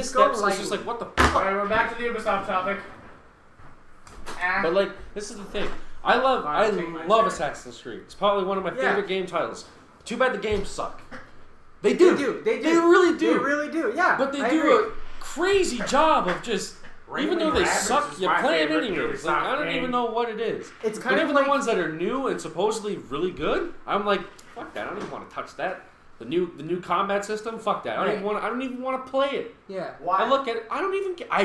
steps. It's just like, what the fuck? Alright, we're back to the Ubisoft topic. But like, this is the thing. I love Assassin's Creed. It's probably one of my favorite game titles. Too bad the games suck. They do. They really do. They really do. Yeah. But they do a crazy job of just. Even though they suck, you play it anyways. Like, I don't even know what it is. It's kind of even like the ones that are new and supposedly really good, I'm like, fuck that. I don't even want to touch that. The new combat system, fuck that. I don't even want to play it. Yeah. Why? I look at it. I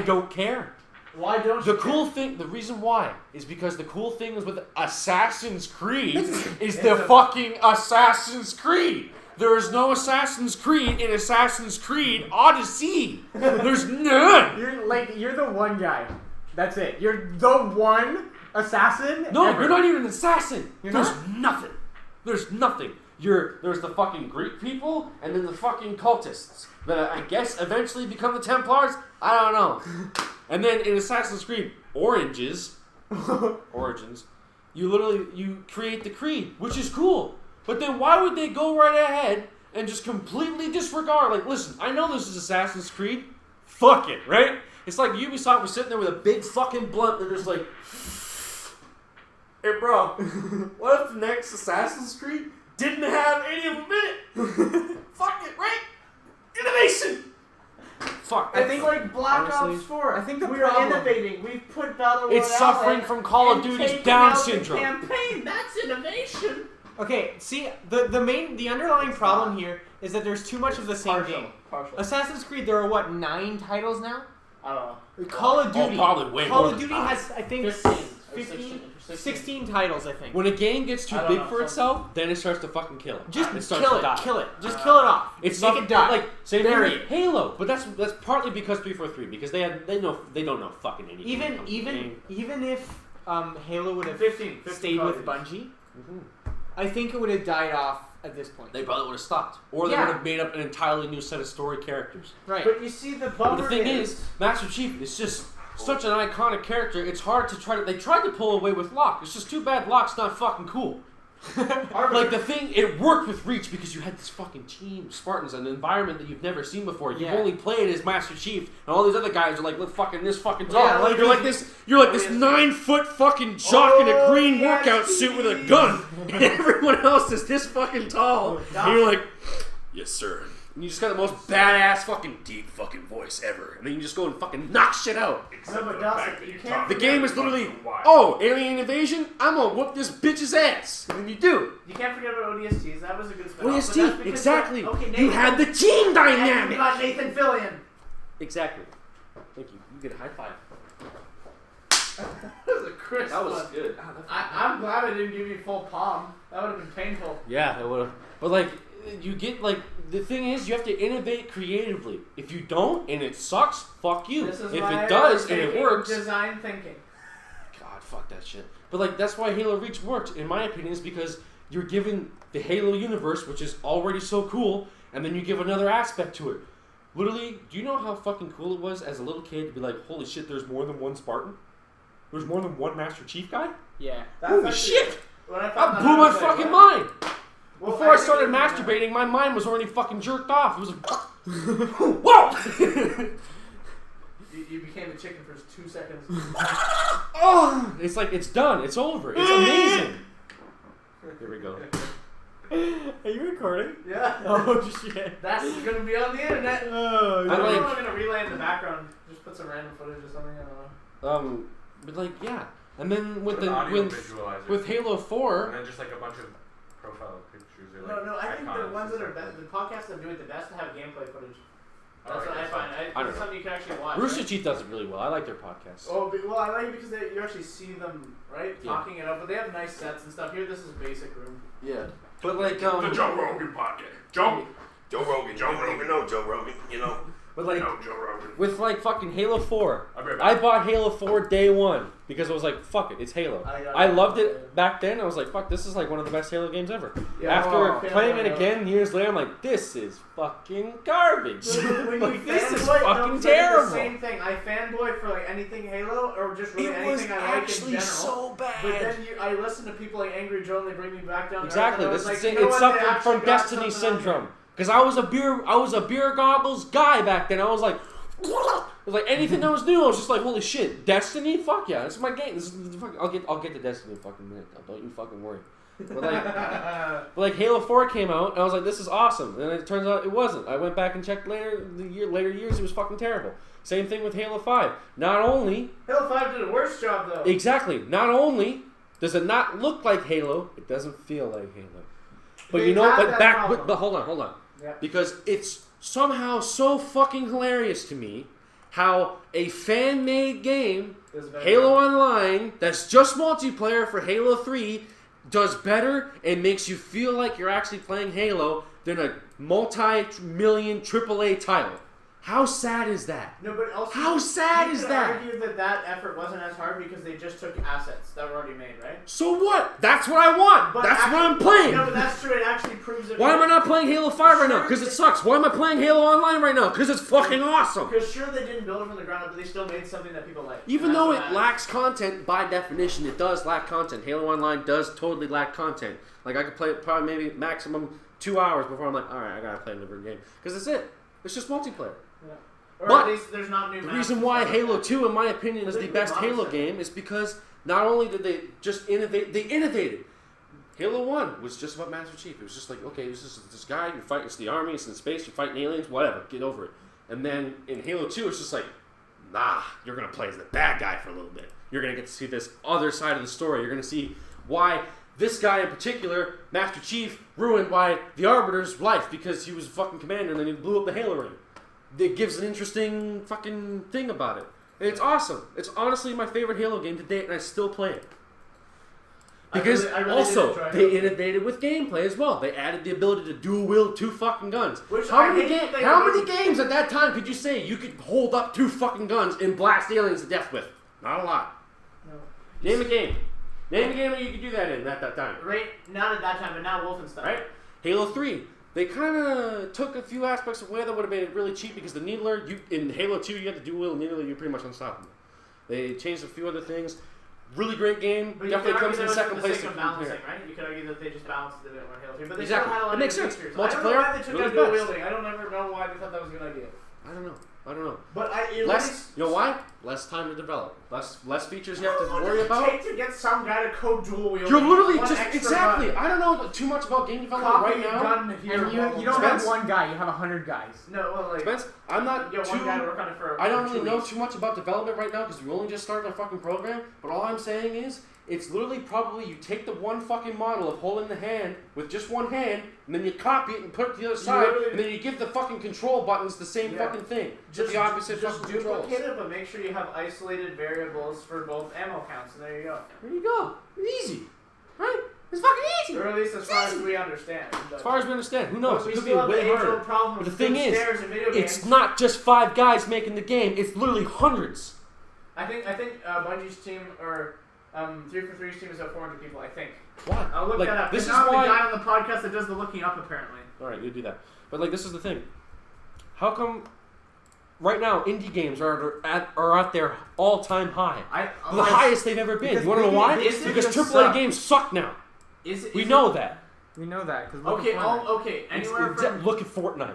don't care. Why don't you? The cool thing, the reason why, is because the cool thing is with Assassin's Creed is the fucking Assassin's Creed. There is no Assassin's Creed in Assassin's Creed Odyssey. There's none. You're the one guy. That's it. You're the one assassin. No, ever. you're not even an assassin. There's nothing. There's nothing. There's the fucking Greek people and then the fucking cultists that I guess eventually become the Templars. I don't know. And then in Assassin's Creed Origins, you create the creed, which is cool. But then why would they go right ahead and just completely disregard? Like, listen, I know this is Assassin's Creed. Fuck it, right? It's like Ubisoft was sitting there with a big fucking blunt. They're just like, hey, bro, what if the next Assassin's Creed didn't have any of them in it? Fuck it, right? Innovation. Fuck. I think like Black Ops 4. I think the we're problem, innovating. We've put Battle Royale. It's suffering from Call of Duty's Down syndrome. Campaign. That's innovation. Okay, see, the underlying problem here is that there's too much of the same game. Partial. Assassin's Creed, there are what, 9 titles now? I don't know. Call of Duty. Probably way Call more of than Duty has, I think, 16 titles, I think. When a game gets too big for itself, then it starts to fucking kill it. Just it starts kill to it. die. Kill it. Just kill it off. It's make it die. Like same Bury thing it. with Halo, but that's partly because 343 because they don't know fucking anything. Even if Halo would have 15 stayed with Bungie, I think it would have died off at this point. They probably would have stopped, or they would have made up an entirely new set of story characters. Right. But you see, the But the thing is, Master Chief is just such an iconic character. It's hard to try to. They tried to pull away with Locke. It's just too bad Locke's not fucking cool. Like the thing, it worked with Reach because you had this fucking team, Spartans, an environment that you've never seen before. You've only played as Master Chief, and all these other guys are like, look, fucking this fucking tall. Yeah, like you're like this 9-foot fucking jock in a green workout suit with a gun, and everyone else is this fucking tall. And you're like, yes, sir. And you just got the most badass fucking deep fucking voice ever, and then you just go and fucking knock shit out. The game is literally, alien invasion, I'm gonna whoop this bitch's ass. And then you do. You can't forget about ODSTs. That was a good spin-off. ODST, exactly. Okay, you had the team dynamic. You got Nathan Fillion. Exactly. Thank you. You get a high five. That was a crisp That was one. good. I'm glad I didn't give you full palm. That would have been painful. Yeah, it would have. But like, you get like, the thing is, you have to innovate creatively. If you don't, and it sucks, fuck you. This is If why it does and it taking works, design thinking. God, fuck that shit. But like, that's why Halo Reach worked, in my opinion, is because you're given the Halo universe, which is already so cool, and then you give another aspect to it. Literally, do you know how fucking cool it was as a little kid to be like, holy shit, there's more than one Spartan? There's more than one Master Chief guy? Yeah. Holy shit! That blew my fucking mind! Well, Before I started masturbating, my mind was already fucking jerked off. It was like, whoa! You became a chicken for 2 seconds. Oh! It's like, it's done. It's over. It's amazing. Here we go. Are you recording? Yeah. Oh shit. That's going to be on the internet. Oh, I don't know if I'm going to relay in the background. Just put some random footage or something. I don't know. But like, yeah. And then with with Halo 4... And then just like a bunch of profile pictures. Or like No, I think the ones that are best, the podcasts that do it the best have gameplay footage. That's what I find. It's something you can actually watch. Rooster Teeth does it really well. I like their podcasts. Oh, well, I like it because you actually see them, right? Talking it up. But they have nice sets and stuff. Here, this is basic room. Yeah. But like, the Joe Rogan podcast. Joe Rogan, you know. But like, no, Joe Rogan. With like fucking Halo 4, I bought Halo 4 day one because I was like, fuck it, it's Halo. I loved it back then. I was like, fuck, this is like one of the best Halo games ever. Yeah, after playing it again years later, I'm like, this is fucking garbage. Like, this is fucking terrible. The same thing. I fanboy for like anything Halo or just really anything I like in general. It was actually so bad. But then I listen to people like Angry Joe and they bring me back down. Exactly. This is it's suffering from Destiny syndrome. Because I was a beer goggles guy back then. I was like, It was like anything that was new, I was just like, holy shit, Destiny? Fuck yeah, this is my game. This is the fucking, I'll get to Destiny in a fucking minute. Don't you fucking worry. But like Halo 4 came out, and I was like, this is awesome. And it turns out it wasn't. I went back and checked later years, it was fucking terrible. Same thing with Halo 5. Not only Halo 5 did a worse job though. exactly, not only does it not look like Halo, it doesn't feel like Halo. But They you know, have but that back, problem. but hold on. Yeah. Because it's somehow so fucking hilarious to me how a fan-made game, Halo Online, that's just multiplayer for Halo 3, does better and makes you feel like you're actually playing Halo than a multi-million AAA title. How sad is that? No, but also How sad you is could that? argue that effort wasn't as hard because they just took assets that were already made, right? So what? That's what I want. But That's what I'm actually- playing. No, but that's true. It actually proves it. Why am I not playing Halo 5 right now? Because it sucks. Why am I playing Halo Online right now? Because it's fucking awesome. Because sure, they didn't build it from the ground up, but they still made something that people like. Even And though that's it what matters. lacks content, by definition, it does lack content. Halo Online does totally lack content. Like, I could play it probably maybe maximum 2 hours before I'm like, alright, I gotta play another game. Because that's it. It's just multiplayer. Yeah. Or But at least there's not new The maps reason and why stuff like Halo that. 2, in my opinion, is But the they best remodeled Halo it. game is because not only did they just innovate, they innovated. Halo 1 was just about Master Chief. It was just like, okay, this guy, you're fighting, it's the army, it's in space, you're fighting aliens, whatever, get over it. And then in Halo 2, it's just like, nah, you're going to play as the bad guy for a little bit. You're going to get to see this other side of the story. You're going to see why this guy in particular, Master Chief, ruined by the Arbiter's life because he was a fucking commander and then he blew up the Halo ring. It gives an interesting fucking thing about it. And it's awesome. It's honestly my favorite Halo game to date, and I still play it. Because I really also, did enjoy they Halo. innovated with gameplay as well. They added the ability to dual wield 2 fucking guns. Which How I many hate that they how already- many games at that time could you say you could hold up 2 fucking guns and blast aliens to death with? Not a lot. No. Name a game. Name a game that you could do that in at that time. Right, not at that time, but now Wolfenstein. Right? Halo 3. They kind of took a few aspects away that would have made it really cheap because the Needler, in Halo 2, you had the dual wield Needler, you're pretty much unstoppable. They changed a few other things. Really great game. But Definitely you comes could in argue second that place. was for the sake of balancing, right? You could argue that they just balanced it a bit more Halo 3, but they Exactly. still had a lot It makes of sense. features. I don't know Multiplayer, why they took really out dual best. wielding. I don't ever know why they thought that was a good idea. I don't know. But it Less, you know why? Less time to develop. Less features you have to worry about. Take to get some guy to code dual wielding. You're literally One just extra exactly. gun. I don't know too much about game development Copy right now. gun here. And you don't Spence? have one guy, you have 100 guys. No, well, like Spence, I'm not you get one too. guy to work on it for. I don't for really 2 know weeks. too much about development right now because we only just started our fucking program. But all I'm saying is, it's literally probably you take the one fucking model of holding the hand with just one hand, and then you copy it and put it to the other side, literally- and then you give the fucking control buttons the same Yeah. fucking thing. Just the opposite just fucking controls. duplicate it, but make sure you have isolated variables for both ammo counts, and there you go. There you go. Easy. Right? It's fucking easy. Or at least as far as we understand. As far as we understand, who knows? We It could be still have the way age-old harder. problem But with the thing good is, stairs in video it's games. not just 5 guys making the game. It's literally hundreds. I think Bungie's team or 343's team is at 400 people. I think. Why? I'll look Like, that up. this This is is why- the guy on the podcast that does the looking up apparently. All right, you do that. But like, this is the thing. How come right now indie games are at their all-time high? The highest they've ever been. Because You want to know they- why? they Because just AAA suck. games suck now. Is it? We is know it, that. We know that because Okay. Okay. Anywhere from. Look at Fortnite.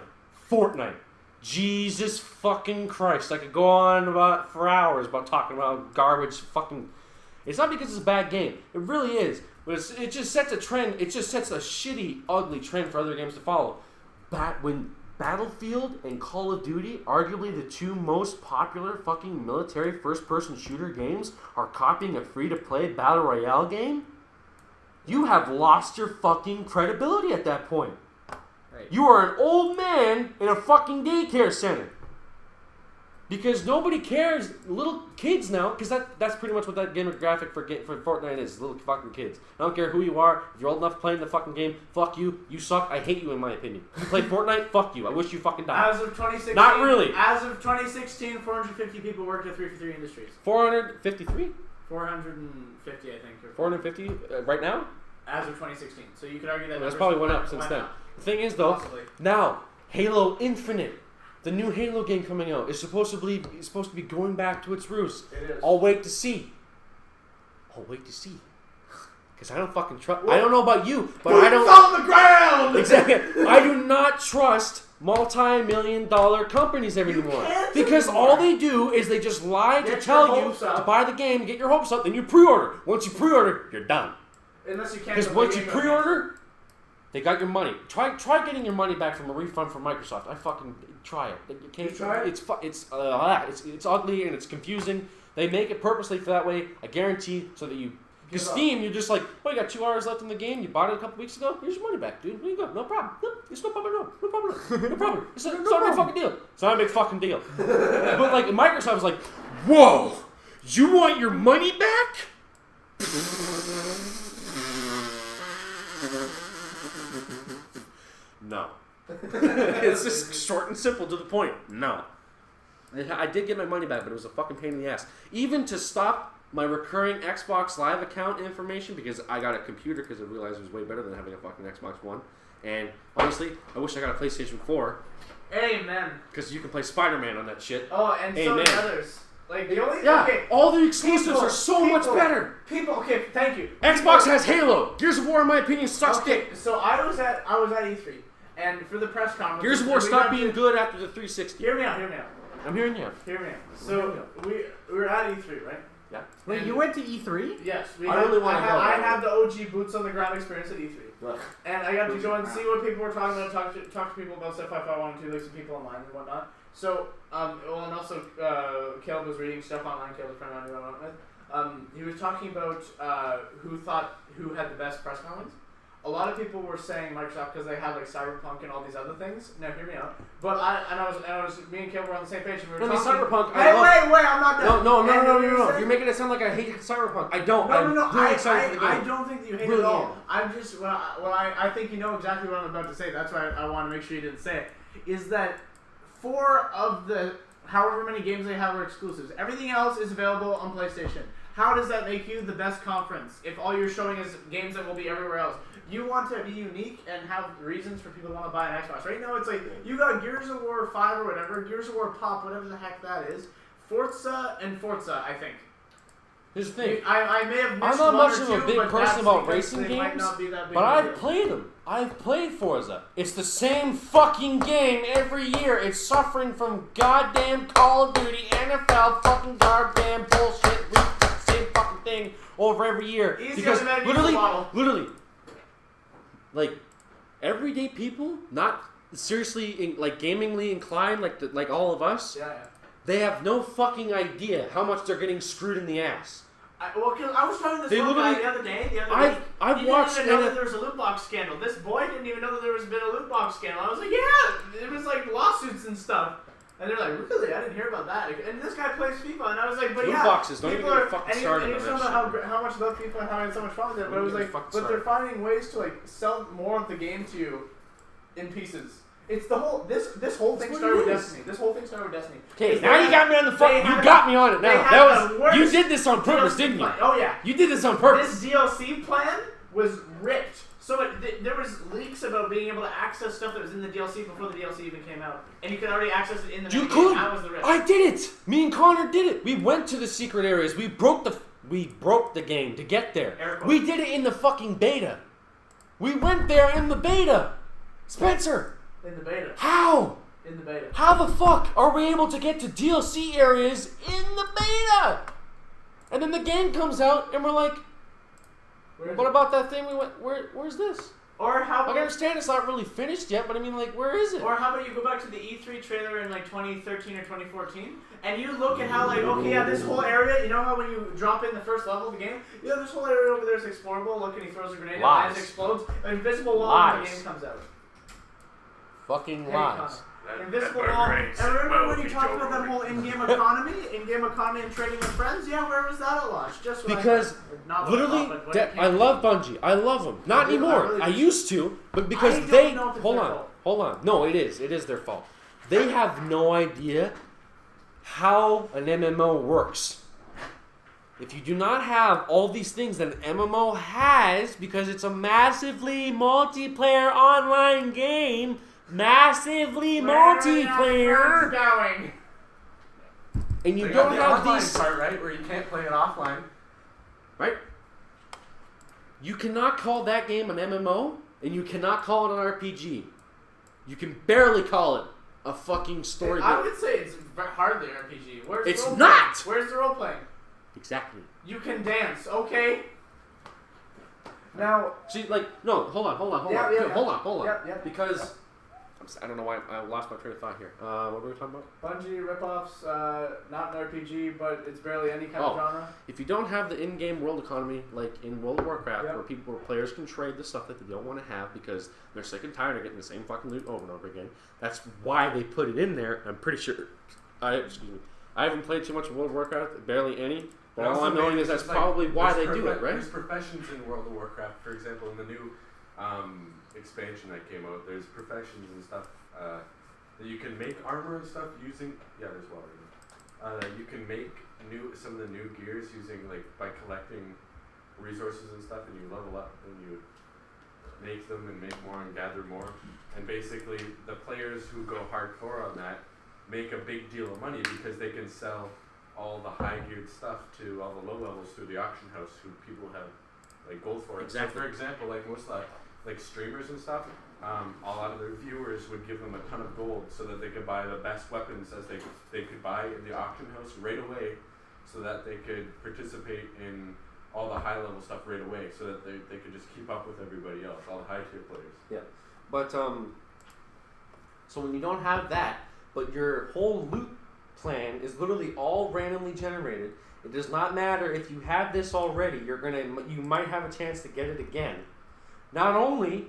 Fortnite. Jesus fucking Christ! I could go on about for hours about talking about garbage. Fucking. It's not because it's a bad game. It really is. But it just sets a trend. It just sets a shitty, ugly trend for other games to follow. When Battlefield and Call of Duty, arguably the 2 most popular fucking military first-person shooter games, are copying a free-to-play battle royale game, you have lost your fucking credibility at that point. Right. You are an old man in a fucking daycare center. Because nobody cares, little kids now, because that's pretty much what that demographic for Fortnite is, little fucking kids. I don't care who you are, if you're old enough playing the fucking game, fuck you, you suck, I hate you in my opinion. You play Fortnite, fuck you, I wish you fucking died. As of 2016. Not really. As of 2016, 450 people worked at 343 Industries. 453? 450, I think. Or 450 right now? As of 2016. So you could argue that. That's numbers probably went up since then. up. The thing is though, Possibly. now, Halo Infinite, the new Halo game coming out, is supposed to be going back to its roots. It is. I'll wait to see. Because I don't fucking trust. I don't know about you, but I don't. on the ground! Exactly. I do not trust multi-million-dollar companies anymore. can't Because anymore. all they do is they just lie to Get tell your you hopes up. to buy the game, get your hopes up, then you pre-order. Once you pre-order, you're done. Unless you can't. Because go once you video games. pre-order, they got your money. Try getting your money back from a refund from Microsoft. I fucking try it. You can't, You try it? It's ugly and it's confusing. They make it purposely for that way. I guarantee so that you. Because Give up. Steam, you're just like, oh, you got 2 hours left in the game. You bought it a couple weeks ago. Here's your money back, dude. There you go. No problem. No, it's no problem. No problem. No problem. It's not a big fucking deal. It's not a big fucking deal. But like Microsoft was like, whoa, you want your money back? No. It's just short and simple to the point. No. I did get my money back, but it was a fucking pain in the ass. Even to stop my recurring Xbox Live account information, because I got a computer because I realized it was way better than having a fucking Xbox One. And honestly, I wish I got a PlayStation 4 Amen. because you can play Spider-Man on that shit. Oh, and so Amen. many others. Like the only Yeah, okay, all the exclusives people- are so much people- better. People, okay, thank you. Xbox has Halo. Gears of War, in my opinion, sucks Okay, dick. so I was at E3, and for the press conference, Gears of War we stopped got being to- good after the 360. Hear me out. Hear me out. I'm hearing you. Hear me out. So we were at E3, right? Yeah. Wait, And- you went to E3? Yes, we I had, really wanna go. I had the OG boots on the ground experience at E3. Ugh. And I got to go and see what people were talking about, talk to people about stuff if I wanted to, like some people online and whatnot. So, well, and also Caleb was reading stuff online. Caleb's friend I knew I went with. He was talking about who had the best press conference. A lot of people were saying Microsoft because they have like Cyberpunk and all these other things. Now hear me out. But me and Caleb were on the same page. And we were No, the talking. Cyberpunk, Hey, I love- wait! I'm not done. No. You're making it sound like I hate Cyberpunk. I don't. No, I'm really I excited for the game. don't think that you hate Really it at all. am. I'm just, I think you know exactly what I'm about to say. That's why I want to make sure you didn't say it. Is that 4 of the however many games they have are exclusives. Everything else is available on PlayStation. How does that make you the best conference if all you're showing is games that will be everywhere else? You want to be unique and have reasons for people to want to buy an Xbox. Right now, it's like you got Gears of War 5 or whatever, Gears of War Pop, whatever the heck that is, Forza, I think. Here's the thing. I may have missed I'm not one much or of a two, big but person that's about because racing they might games, not be that big but of a I've deal. played them. I've played Forza. It's the same fucking game every year. It's suffering from goddamn Call of Duty, NFL, fucking goddamn bullshit, same fucking thing over every year. Easy Because on the Metamucil bottle. literally, like everyday people, not seriously like gamingly inclined, like all of us, Yeah. they have no fucking idea how much they're getting screwed in the ass. Because I was talking to this They one guy literally- the other week. I've He watched didn't even know NF that there was a loot box scandal. This boy didn't even know that there was been a loot box scandal. I was like, yeah, it was like lawsuits and stuff. And they're like, really? I didn't hear about that. And this guy plays FIFA, and I was like, but Loot yeah, boxes, don't even people get are. fucking And he started was on talking that about how much they love FIFA and having so much fun with it. But I was Don't like, get fucking but they're started. finding ways to like sell more of the game to you in pieces. It's the whole this whole thing what started with it is. Destiny. This whole thing started with Destiny. Okay, Because now they you got me on the phone. they You had- got me on it they now. had That the was you worst did this on purpose, DLC didn't you? plan. Oh yeah. You did this on purpose. This DLC plan was ripped. So there was leaks about being able to access stuff that was in the DLC before the DLC even came out, and you could already access it in the You main could. game. That was the rip. I did it. Me and Connor did it. We went to the secret areas. We broke the game to get there. Air quotes. We did it in the fucking beta. We went there in the beta. Spencer, in the beta. how? In the beta. How the fuck are we able to get to DLC areas in the beta? And then the game comes out, and we're like, Where is what it? about that thing we went? Where's this? Or how? I understand it's not really finished yet, but I mean, like, where is it? Or how about you go back to the E3 trailer in like 2013 or 2014, and you look at how like okay, yeah, this whole area. You know how when you drop in the first level of the game, yeah, this whole area over there is explorable. Look, and he throws a grenade, Lies. and it explodes. An invisible wall when the Lies. game comes out. Fucking Hey, lies. Connor. That Invisible burger wall. ain't And sitting remember well when with you me, talked Joe about that Rogan. whole in-game economy and trading with friends? Yeah, where was that at launch? Just what Because not what literally, I thought, but when it I came- love Bungie. I love them. Not I really- anymore. I really I do. used to, but because I don't they know if it's hold their on, fault. hold on. No, it is. It is their fault. They have no idea how an MMO works. If you do not have all these things that an MMO has, because it's a massively multiplayer online game, massively Where are the multiplayer, nerds going? and you They don't got the have online these. part, right, where you can't play it offline. Right? You cannot call that game an MMO, and you cannot call it an RPG. You can barely call it a fucking story. I would say it's hardly RPG. Where's It's the role not! Playing? Where's the role playing? Exactly. You can dance, okay? Now, See, like, no, hold on. Hold on. Yeah. Because I don't know why I lost my train of thought here. What were we talking about? Bungie ripoffs, not an RPG, but it's barely any kind of Oh. genre. If you don't have the in-game world economy, like in World of Warcraft, Yep. where players can trade the stuff that they don't want to have because they're sick and tired of getting the same fucking loot over and over again. That's why they put it in there. I'm pretty sure. I haven't played too much of World of Warcraft, barely any. But all I'm knowing is that's probably why they do it, right? There's professions in World of Warcraft. For example, in the new expansion that came out, there's professions and stuff that you can make armor and stuff using. Yeah, there's water. You can make some of the new gears using by collecting resources and stuff, and you level up and you make them and make more and gather more. And basically, the players who go hardcore on that make a big deal of money because they can sell all the high geared stuff to all the low levels through the auction house who people have gold for. Exactly. So for example, most of the streamers and stuff, a lot of their viewers would give them a ton of gold so that they could buy the best weapons as they could buy in the auction house right away, so that they could participate in all the high level stuff right away, so that they could just keep up with everybody else, all the high tier players. Yeah, but so when you don't have that, but your whole loot plan is literally all randomly generated. It does not matter if you have this already. You might have a chance to get it again. Not only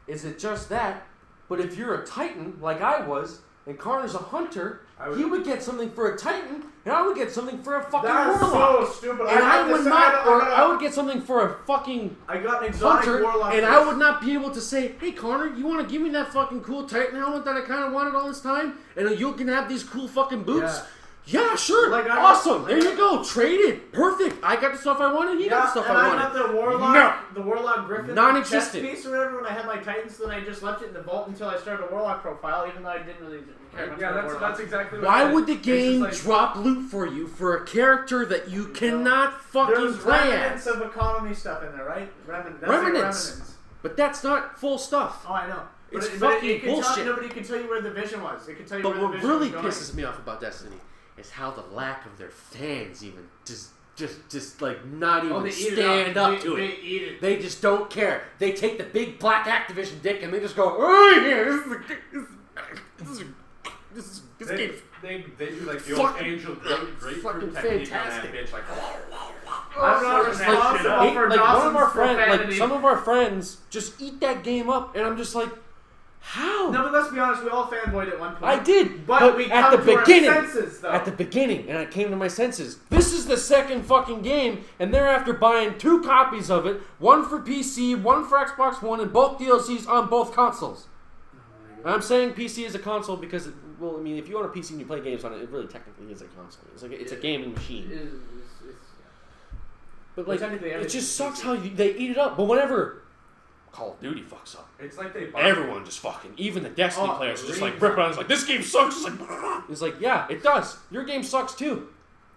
is it just that, but if you're a Titan like I was, and Carter's a hunter, he would get something for a Titan, and I would get something for a fucking That's warlock. so stupid. And I I would get something for a fucking I got an exotic hunter, warlock. and I would not be able to say, "Hey Connor, you want to give me that fucking cool Titan helmet that I kind of wanted all this time, and you can have these cool fucking boots." Yeah, sure. Awesome. There you go. Traded. Perfect. I got the stuff I wanted. He got the stuff I wanted. I got the warlock Griffin Non-existent. chest piece or whatever when I had my Titans. Then I just left it in the vault until I started a warlock profile, even though I didn't really care much about warlock. That's exactly what Why it would the is. game It's just drop loot for you for a character that you cannot fucking There's play remnants as? of economy stuff in there, right? Remnants. Remnants. But that's not full stuff. Oh, I know. It's but fucking it can bullshit. Nobody can tell you where the vision was. It can tell you But where the what vision really was going. pisses me off about Destiny is how the lack of their fans even just like not even they eat stand it up to they it. eat it. They just don't care. They take the big black Activision dick and they just go, "Oh yeah, this game's They do the old Fucking- angel fucking grapefruit technique fantastic. on that bitch, I'm not It's responsible like, for like one of Dawson's our friends, like profanity. some of our friends, just eat that game up, and I'm just like, how? No, but let's be honest. We all fanboyed at one point. I did, But we at come the to our beginning, senses, though. at the beginning, and I came to my senses. This is the second fucking game, and they're after buying 2 copies of it, one for PC, one for Xbox One, and both DLCs on both consoles. And I'm saying PC is a console because, well, I mean, if you own a PC and you play games on it, it really technically is a console. It's like it's a gaming machine. But like, technically it everything's just sucks PC. how they eat it up. But whenever Call of Duty fucks up, It's like they bought everyone just fucking, even the Destiny Oh, players are just really? like ripping on it. It's like, this game sucks. It's like, yeah, it does. Your game sucks too.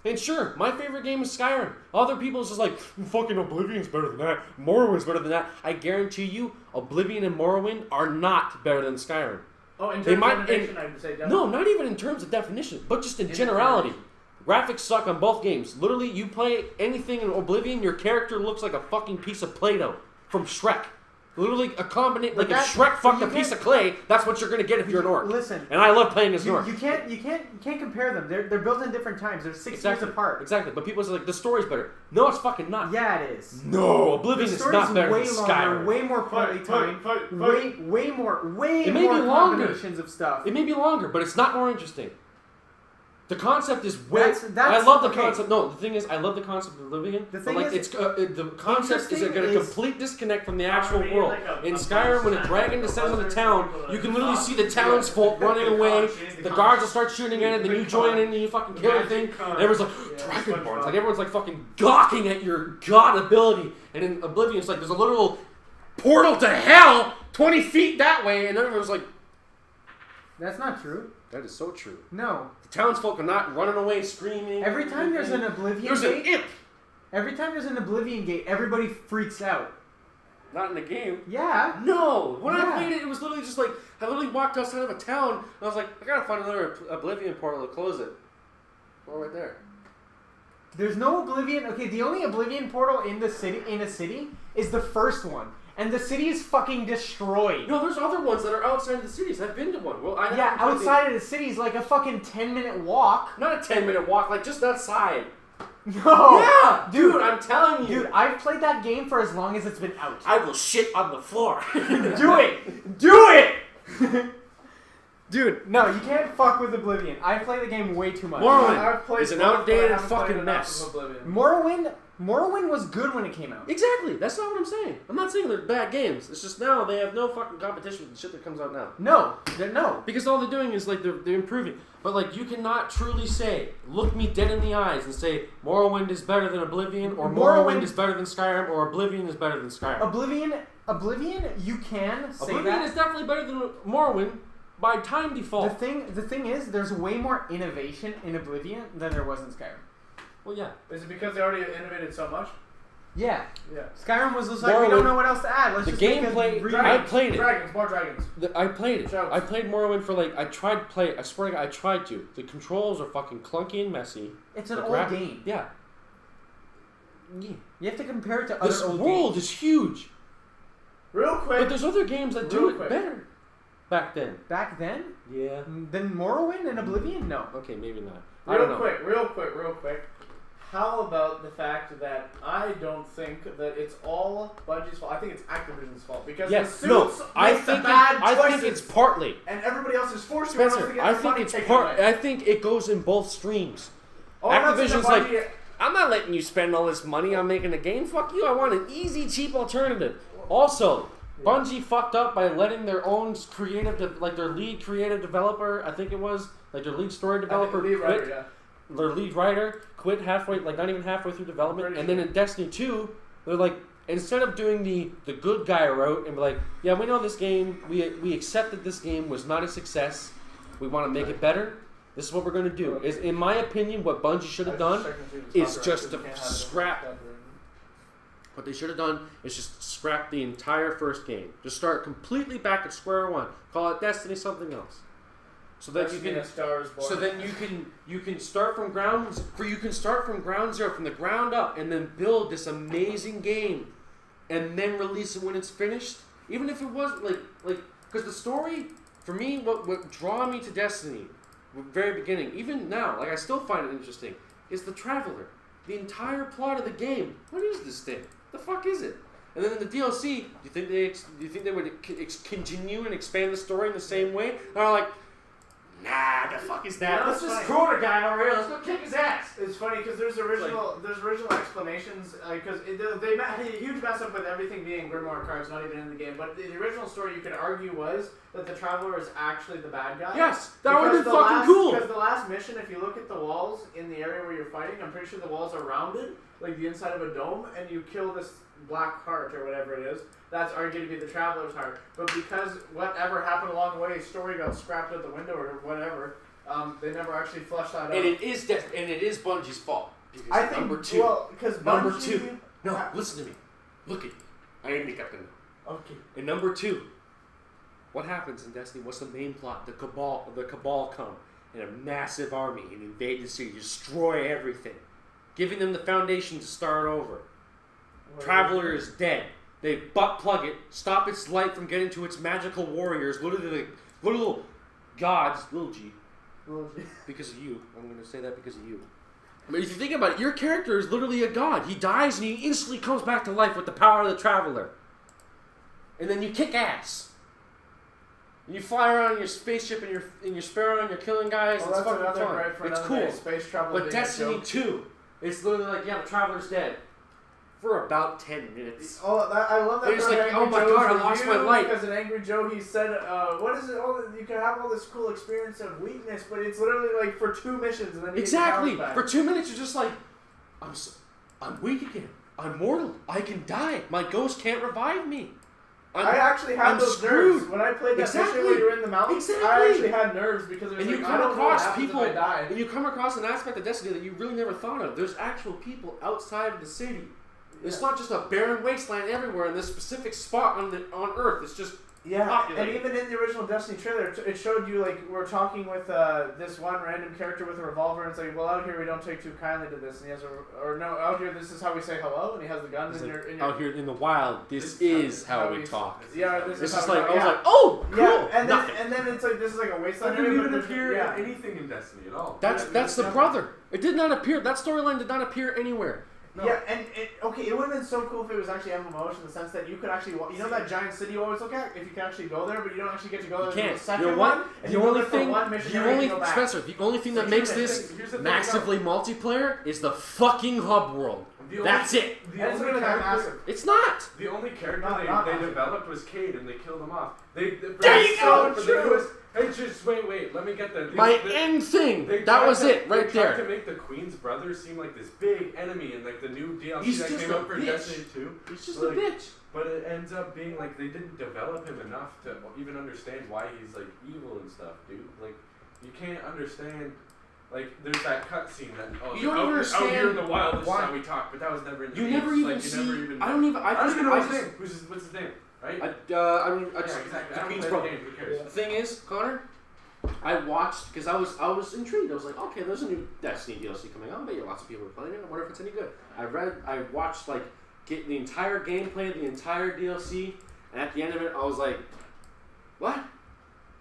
And sure, my favorite game is Skyrim. Other people's just like, fucking Oblivion's better than that. Morrowind's better than that. I guarantee you, Oblivion and Morrowind are not better than Skyrim. Oh, in terms They of might- innovation, I'd say definitely. No, not even in terms of definition, but just in In generality. Graphics suck on both games. Literally, you play anything in Oblivion, your character looks like a fucking piece of Play-Doh from Shrek. Literally a combination, like if that- Shrek so fucked you a piece can't- of clay, that's what you're gonna get if you're an orc. Listen, And I love playing as an you orc. can't compare them. They're built in different times. They're 6 Exactly. years apart. Exactly. But people say like the story's better. No, it's fucking not. Yeah, it is. No, Oblivion The is story's not better way than longer, Skyrim. way more partly timed, way It may more be longer. combinations of stuff. It may be longer, but it's not more interesting. The concept is way. That's- I love the okay. concept. No, the thing is, I love the concept of Oblivion. The but thing like, is- the concept is interesting got a is- complete disconnect from the actual Probably world. like a In buzzer Skyrim, when a sound, dragon like a descends on the buzzer town, for you the can literally cops. see the townsfolk running away. The guards will start shooting at it, then you join in and you fucking kill everything. And everyone's like, Dragonborn. Like everyone's like fucking gawking at your god ability. And in Oblivion, it's like there's a literal portal to hell 20 feet that way, and everyone's like, That's not true. that is so true. No. The townsfolk are not running away screaming. Every time there's an Oblivion There's an gate, imp. every time there's an Oblivion gate, everybody freaks out. Not in the game. Yeah. No! When I Yeah. played it, it was literally just like, I literally walked outside of a town, and I was like, I gotta find another Oblivion portal to close it. Oh, right there. There's no Oblivion. Okay, the only Oblivion portal in a city is the first one, and the city is fucking destroyed. No, there's other ones that are outside of the cities. I've been to one. Well, I Yeah, haven't played outside of the city is like a fucking 10-minute walk. Not a 10-minute walk, like just outside. No. Yeah, dude, I'm telling you. Dude, I've played that game for as long as it's been out. I will shit on the floor. Do it! Do it! Dude, no, you can't fuck with Oblivion. I play the game way too much. Morrowind I've played is an both, but I outdated haven't played fucking enough mess. of Oblivion. Morrowind was good when it came out. Exactly. That's not what I'm saying. I'm not saying they're bad games. It's just now they have no fucking competition with the shit that comes out now. No. Because all they're doing is like they're improving. But like you cannot truly say, look me dead in the eyes and say Morrowind is better than Oblivion, or Morrowind is better than Skyrim, or Oblivion is better than Skyrim. Oblivion, you can say Oblivion that. is definitely better than Morrowind by time default. The thing is, there's way more innovation in Oblivion than there was in Skyrim. Well, yeah. Is it because they already innovated so much? Yeah. Yeah. Skyrim was just like, we don't know what else to add. Let's The just make a gameplay- remake. I played it. Dragons, more dragons. I played it. Shouts. I played Morrowind for like I tried to play it. I swear to God, I tried to. The controls are fucking clunky and messy. It's an The old game. Yeah. Yeah. You have to compare it to other This old world games. is huge, Real quick. but there's other games that do Real it quick. better. Back then. Back then? Yeah. Then Morrowind and Oblivion? No. Okay, maybe not. I don't know. Real quick. How about the fact that I don't think that it's all Bungie's fault? I think it's Activision's fault because Yes. the No. suits I make the think. bad I choices, think it's partly. and everybody else is forced to. or else Spencer, they get I their think money it's taken part. away. I think it goes in both streams. Oh, I'm not saying Activision's that like, Bungie- I'm not letting you spend all this money on making a game. Fuck you. I want an easy, cheap alternative. Also, Bungie fucked up by letting their own their lead creative developer, I think it was, like their lead story developer, lead quit. writer, yeah. Their lead writer quit halfway, like not even halfway through development. Pretty And then in Destiny 2, they're like, instead of doing the good guy route and be like, yeah, we know this game, we accept that this game was not a success. We want to make it better. This is what we're going to do. Is, in my opinion, what Bungie should have done is just to scrap. What they should have done is just scrap the entire first game. Just start completely back at square one. Call it Destiny something else. So that you can. So then you can start from ground zero, from the ground up, and then build this amazing game, and then release it when it's finished. Even if it wasn't like because the story for me, what draw me to Destiny, very beginning, even now, like I still find it interesting, is the Traveler. The entire plot of the game. What is this thing? The fuck is it? And then in the DLC, do you think they would continue and expand the story in the same way? And they're like, nah, the fuck is that? No, Let's it's just fine. corner guy over here. Let's go kick his ass. It's funny because there's original explanations because they had a huge mess up with everything being Grimoire cards, not even in the game. But the original story you could argue was that the Traveler is actually the bad guy. Yes, that would have been Because the fucking cool. Because the last mission, if you look at the walls in the area where you're fighting, I'm pretty sure the walls are rounded, like the inside of a dome, and you kill this black heart or whatever it is. That's argued to be the Traveler's heart. But because whatever happened along the way, story got scrapped out the window or whatever, they never actually flushed that out. And it is Bungie's fault. Because I think number two. Number Bungie, two. No, listen to me. Look at me. I am the captain. Okay. And number two. What happens in Destiny? What's the main plot? The Cabal come in a massive army and invade the city, destroy everything, giving them the foundation to start over. Traveler is dead. They butt plug it, stop its light from getting to its magical warriors, literally like little gods, little G. Because of you. I'm going to say that because of you. But if you think about it, your character is literally a god. He dies and he instantly comes back to life with the power of the Traveler. And then you kick ass. And you fly around in your spaceship and your Sparrow and you're killing guys. Well, it's that's fucking another fun. gripe for It's another cool. day. Space travel But being a Destiny joke. 2, it's literally like, yeah, the Traveler's dead. For about 10 minutes. Oh, I love that. They're just from like, Angry oh my Joe's God, I lost review, my light. Because in Angry Joe, he said, what is it? Oh, you can have all this cool experience of weakness, but it's literally like for 2 missions, and then you Exactly. get your powers For back. 2 minutes, you're just like, I'm weak again. I'm mortal. I can die. My ghost can't revive me. I actually had I'm those screwed. nerves when I played that Exactly. mission where you're in the mountains. I Exactly. actually had nerves because it was And like, you I come don't know what across happens people, if I die. and you come across an aspect of Destiny that you really never thought of. There's actual people outside of the city. It's not just a barren wasteland everywhere in this specific spot on Earth. It's just Yeah, populated. and even in the original Destiny trailer, it showed you like we're talking with this one random character with a revolver, and it's like, well, out here we don't take too kindly to this, and he has out here this is how we say hello, and he has the gun in your out here in the wild. This is how we talk. Yeah, this It's is just how we like talk. I was Yeah. like, oh, cool. Yeah, and Nothing. then it's like this is like a That wasteland didn't area, even but appear yeah. in anything in Destiny at all. That's the brother. It did not appear. That storyline did not appear anywhere. No. Yeah, and it would have been so cool if it was actually MMO in the sense that you could actually, you know that giant city you always look at? If you can actually go there, but you don't actually get to go there You can't. until the second You know one. what? And The you go only there for thing, one mission, the and then only you go back. Spencer, the only thing that So makes here's this Here's the thing massively multiplayer is the fucking hub world. The only- That's it. The And it's only not even that character, massive. It's not. the only character Not they massive. developed was Cade, and they killed him off. They There you go, for the true. newest- Hey, just wait. Let me get the My end thing. They That tried was to- it right They tried to there. make the Queen's brother seem like this big enemy in like the new DLC He's that just came a out for bitch. Destiny 2. He's just Like, a bitch. But it ends up being like they didn't develop him enough to even understand why he's like evil and stuff, dude. Like you can't understand. Like there's that cutscene that You don't even out here in understand the wild. This is why- how we talk, but that was never in the You games. never even like, you see. never even. I don't even. I don't even know I his just. name. What's his name? Right? I just. yeah, The exactly. I don't Queen's play brother. the game. Who cares? The thing is, Connor, I watched because I was intrigued. I was like, okay, there's a new Destiny DLC coming out. I bet you lots of people are playing it. I wonder if it's any good. I watched like get the entire gameplay, the entire DLC, and at the end of it, I was like, what?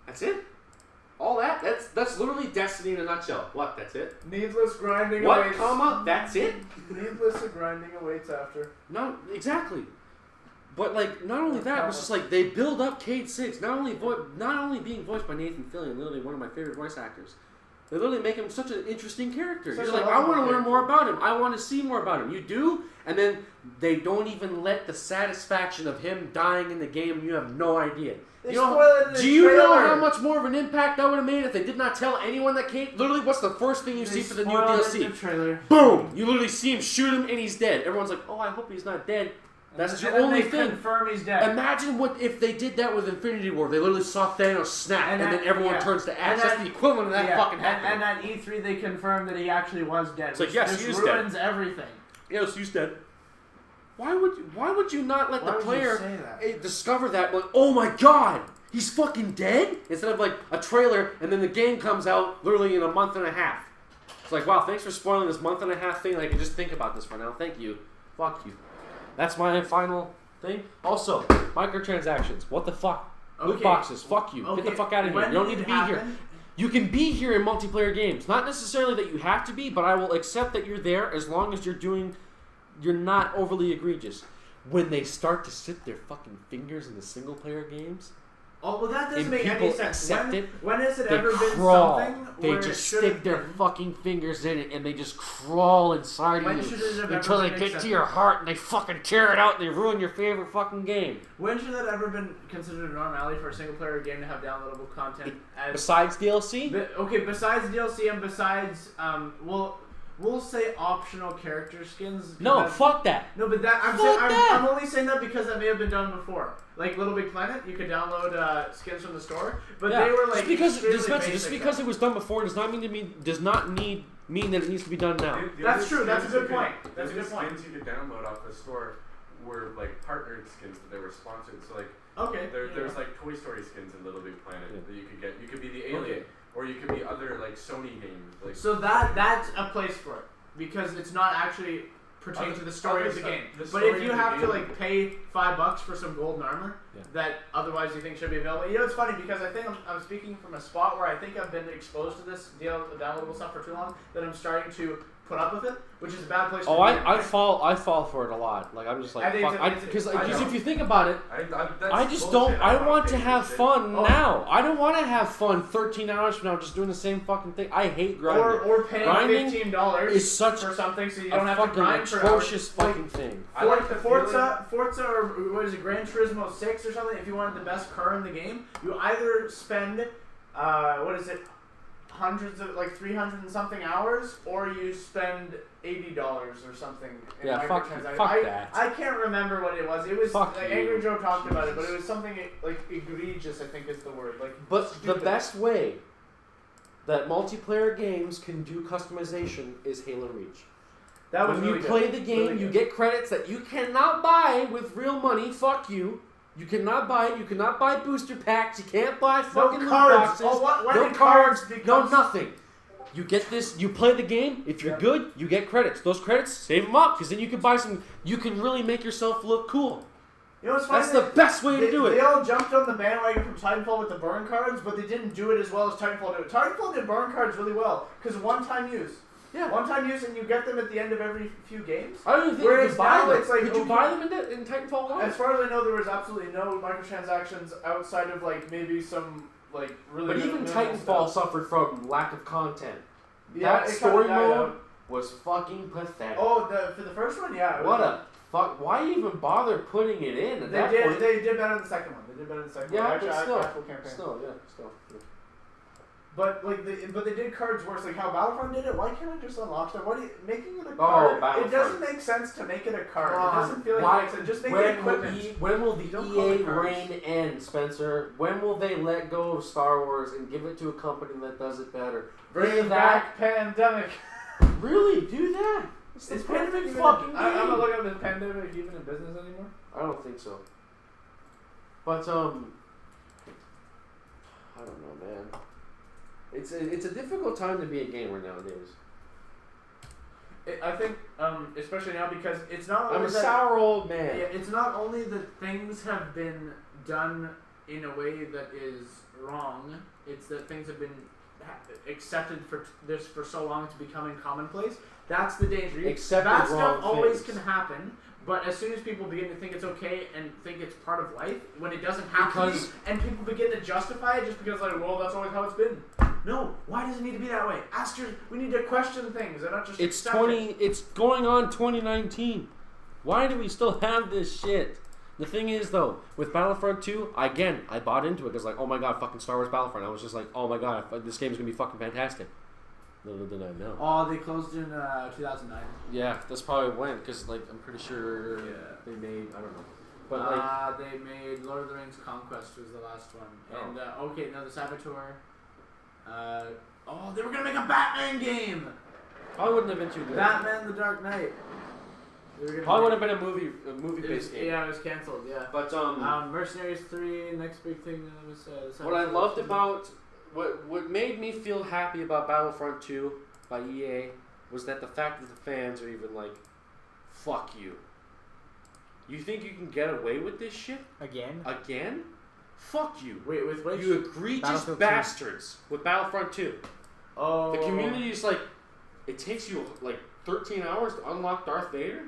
That's it? All that? That's literally Destiny in a nutshell. What? That's it? Needless grinding What, awaits. comma? That's it? Needless grinding awaits after. No, exactly. But like, not only that, it was just like they build up Cade Six. Not only being voiced by Nathan Fillion, literally one of my favorite voice actors. They literally make him such an interesting character. Such You're a like, I want to lovable learn more about him. I want to see more about him. You do, and then they don't even let the satisfaction of him dying in the game. You have no idea. They You know, spoil it in the do you know trailer. how much more of an impact that would have made if they did not tell anyone that Cade? Literally, what's the first thing you see for the new DLC? Trailer. Boom! You literally see him shoot him and he's dead. Everyone's like, oh, I hope he's not dead. That's your only thing. Confirm he's dead. Imagine what if they did that with Infinity War. They literally saw Thanos snap and, And then that- everyone yeah. turns to ash. And That's that- the equivalent of that yeah, fucking happening. and at E3 they confirmed that he actually was dead. It's like, which yes, just he is dead. ruins everything. Yes, he's dead. Why would you not let Why the would you player say that? discover that? Like, oh my god, he's fucking dead? Instead of like a trailer and then the game comes out literally in a month and a half. It's like, wow, thanks for spoiling this month and a half thing. I can just think about this for now. Thank you. Fuck you. That's my final thing. Also, microtransactions. What the fuck? Loot Okay. boxes. Fuck you. Get the Okay, fuck out of here. when You don't did need to it be here. happen? You can be here in multiplayer games. Not necessarily that you have to be, but I will accept that you're there as long as you're not overly egregious. When they start to stick their fucking fingers in the single player games, Oh, well, that doesn't and make any people sense. accept it, When has it they ever been crawl. something They where just it should have stick their been? fucking fingers in it and they just crawl inside When of should you it have until ever they been get to accepted? your heart and they fucking tear it out and they ruin your favorite fucking game. When should that ever been considered a normality for a single player game to have downloadable content? As Besides DLC, okay, besides DLC and besides, we'll say optional character skins. no, because- fuck that. No, but that I'm, Fuck saying, that. I'm only saying that because that may have been done before. Like Little Big Planet, you could download skins from the store, but Yeah. they were like just because extremely basic. it was done before does not mean that it needs to be done now. The That's other true, that's a skins good you could- point. the That's a other good point. skins you could download off the store were like partnered skins that they were sponsored. So like Okay. there's like Toy Story skins in Little Big Planet Yeah. that you could get. You could be the alien, Okay. or you could be other like Sony games. Like So that's a place for it because it's not actually pertaining to the story of the game. The But story if you of the have to game- like pay $5 for some golden armor Yeah. that otherwise you think should be available, you know it's funny because I think I'm speaking from a spot where I think I've been exposed to this downloadable stuff for too long that I'm starting to put up with it, which is a bad place. Oh, to be. I fall for it a lot. Like I'm just like I think fuck. it's a- Because I know. if you think about it, that's I just bullshit. don't. I don't want to think have it's- fun Oh. now. I don't want to have fun 13 hours from now just doing the same fucking thing. I hate grinding. or paying Grinding $15 is such for something so you a don't have to fucking grind for hours. atrocious fucking thing. I like the Forza, or what is it, Gran Turismo 6 or something? If you wanted the best car in the game, you either spend hundreds of like 300 and something hours, or you spend $80 or something. In Yeah, fuck microtransactions. that. I can't remember what it was. It was Fuck like you. Angry Joe talked about it, but it was something like egregious. I think is the word. Like, But the stupid. best way that multiplayer games can do customization is Halo Reach. That was when really you good. play the game, Really you good. get credits that you cannot buy with real money. Fuck you. You cannot buy it. You cannot buy booster packs. You can't buy fucking loot cards. boxes. Oh, why no did cards. cards No become- nothing. You get this. You play the game. If you're good, you get credits. Those credits, save them up because then you can buy some. You can really make yourself look cool. You know what's funny? That's the best way to do They it. all jumped on the bandwagon from Titanfall with the burn cards, but they didn't do it as well as Titanfall did. Titanfall did burn cards really well because one-time use. Yeah. One-time use, and you get them at the end of every few games. I don't even think Whereas you could buy now them. it's like, could you okay. buy them in Titanfall 1? As far as I know, there was absolutely no microtransactions outside of like maybe some like really. But even minimal Titanfall stuff. suffered from lack of content. Yeah, that it story kinda died mode out. was fucking pathetic. Oh, for the first one, yeah. It What was, a fuck! Why even bother putting it in at They that did. point? They did better in the second one. They did better in the second Yeah, one. but Actually, still. actual campaign. Still. But like, but they did cards worse. Like how Battlefront did it. Why can't I just unlock stuff? Why do you making it a Oh, card? It Battlefront. doesn't make sense to make it a card. Come It doesn't feel like Why- it makes sense. Just make it when will, equipment. when will the Don't call it EA cards. reign end, Spencer? When will they let go of Star Wars and give it to a company that does it better? Bring Do back Pandemic. Really? Do that? It's the Is perfect Pandemic fucking even? game. I'm not looking at this Pandemic even in business anymore. I don't think so. But I don't know, man. It's a difficult time to be a gamer nowadays. I think, especially now because it's not only I'm a that, sour old man. Yeah, it's not only that things have been done in a way that is wrong. It's that things have been accepted for this for so long it's becoming commonplace. That's the danger. Accepted Bad wrong stuff always things. can happen, but as soon as people begin to think it's okay and think it's part of life, when it doesn't have Because- to be, and people begin to justify it just because, like, well, that's always how it's been. No, why does it need to be that way? We need to question things and not just It's accept It's going on 2019. Why do we still have this shit? The thing is, though, with Battlefront 2, I bought into it because, like, oh my god, fucking Star Wars Battlefront. I was just like, oh my god, this game's gonna be fucking fantastic. Little did I know. Oh, they closed in 2009. Yeah, that's probably when, because, like, I'm pretty sure Yeah. they made, I don't know. But, like, They made Lord of the Rings Conquest was the last one. Oh. And, okay, no, the Saboteur. They were gonna make a Batman game! probably wouldn't have been too good. Batman the Dark Knight. They were gonna Probably would make- have been a movie-based game. Yeah, it was cancelled, yeah. But, Mercenaries 3, next big thing was the what I Saboteur. loved about what made me feel happy about Battlefront 2 by EA was that the fact that the fans are even like, fuck you. You think you can get away with this shit Again? again? Fuck you. Wait, with which? You egregious Battlefield 2. bastards with Battlefront 2. Oh. The community is like, it takes you like 13 hours to unlock Darth Vader?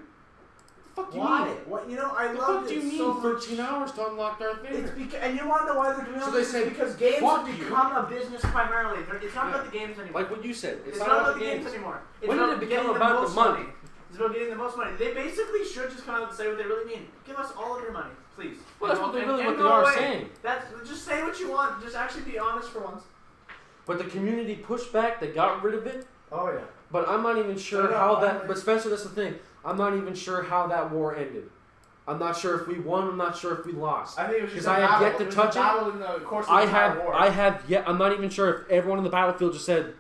What the fuck do you Why? mean? What? You know, I The love fuck do you mean so 13 hours to unlock Darth Vader? It's because, and you want to know why they're doing So all they this? say, It's because games "Fuck have you." become a business primarily. It's not Yeah. about the games anymore. Like what you said. It's not about the games anymore. It's When did about it become getting about the most money? It's about getting the most money. They basically should just come out and say what they really mean. Give us all of your money, please. Well, that's And- what they and- really and what they go are away. saying. That's just say what you want. Just actually be honest for once. But the community pushed back, they got rid of it. Oh yeah. But I'm not even sure They're not how that. violent. But Spencer, that's the thing. I'm not even sure how that war ended. I'm not sure if we won. I'm not sure if we lost. I think it was just 'Cause a I have battle. yet to was touch a it. battle in the course of I the entire have. war. I have yet. I'm not even sure if everyone in the battlefield just said,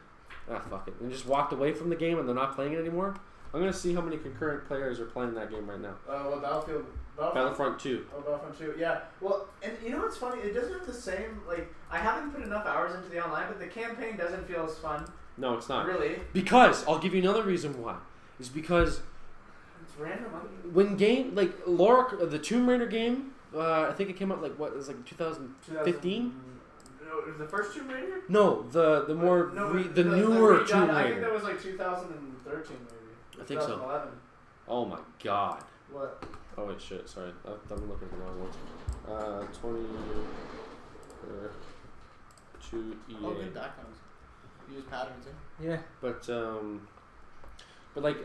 "Ah, fuck it," and just walked away from the game and they're not playing it anymore. I'm gonna see how many concurrent players are playing that game right now. Well, Battlefield. Battlefront 2. Oh, Battlefront 2, yeah. Well, and you know what's funny? It doesn't have the same, like, I haven't put enough hours into the online, but the campaign doesn't feel as fun. No, it's not. Really. Because I'll give you another reason why. Is because It's random. when game like Laura, the Tomb Raider game, I think it came out like what? It was like 2015. No, it was the first Tomb Raider? No, the more the newer redone- Tomb I think Raider. that was like 2013 maybe. I think so. 2011. Oh my god. What? Oh wait, shit. Sorry, I'm looking at the wrong ones. 20 to EA. Oh, good that comes. Use patterns, Yeah. But like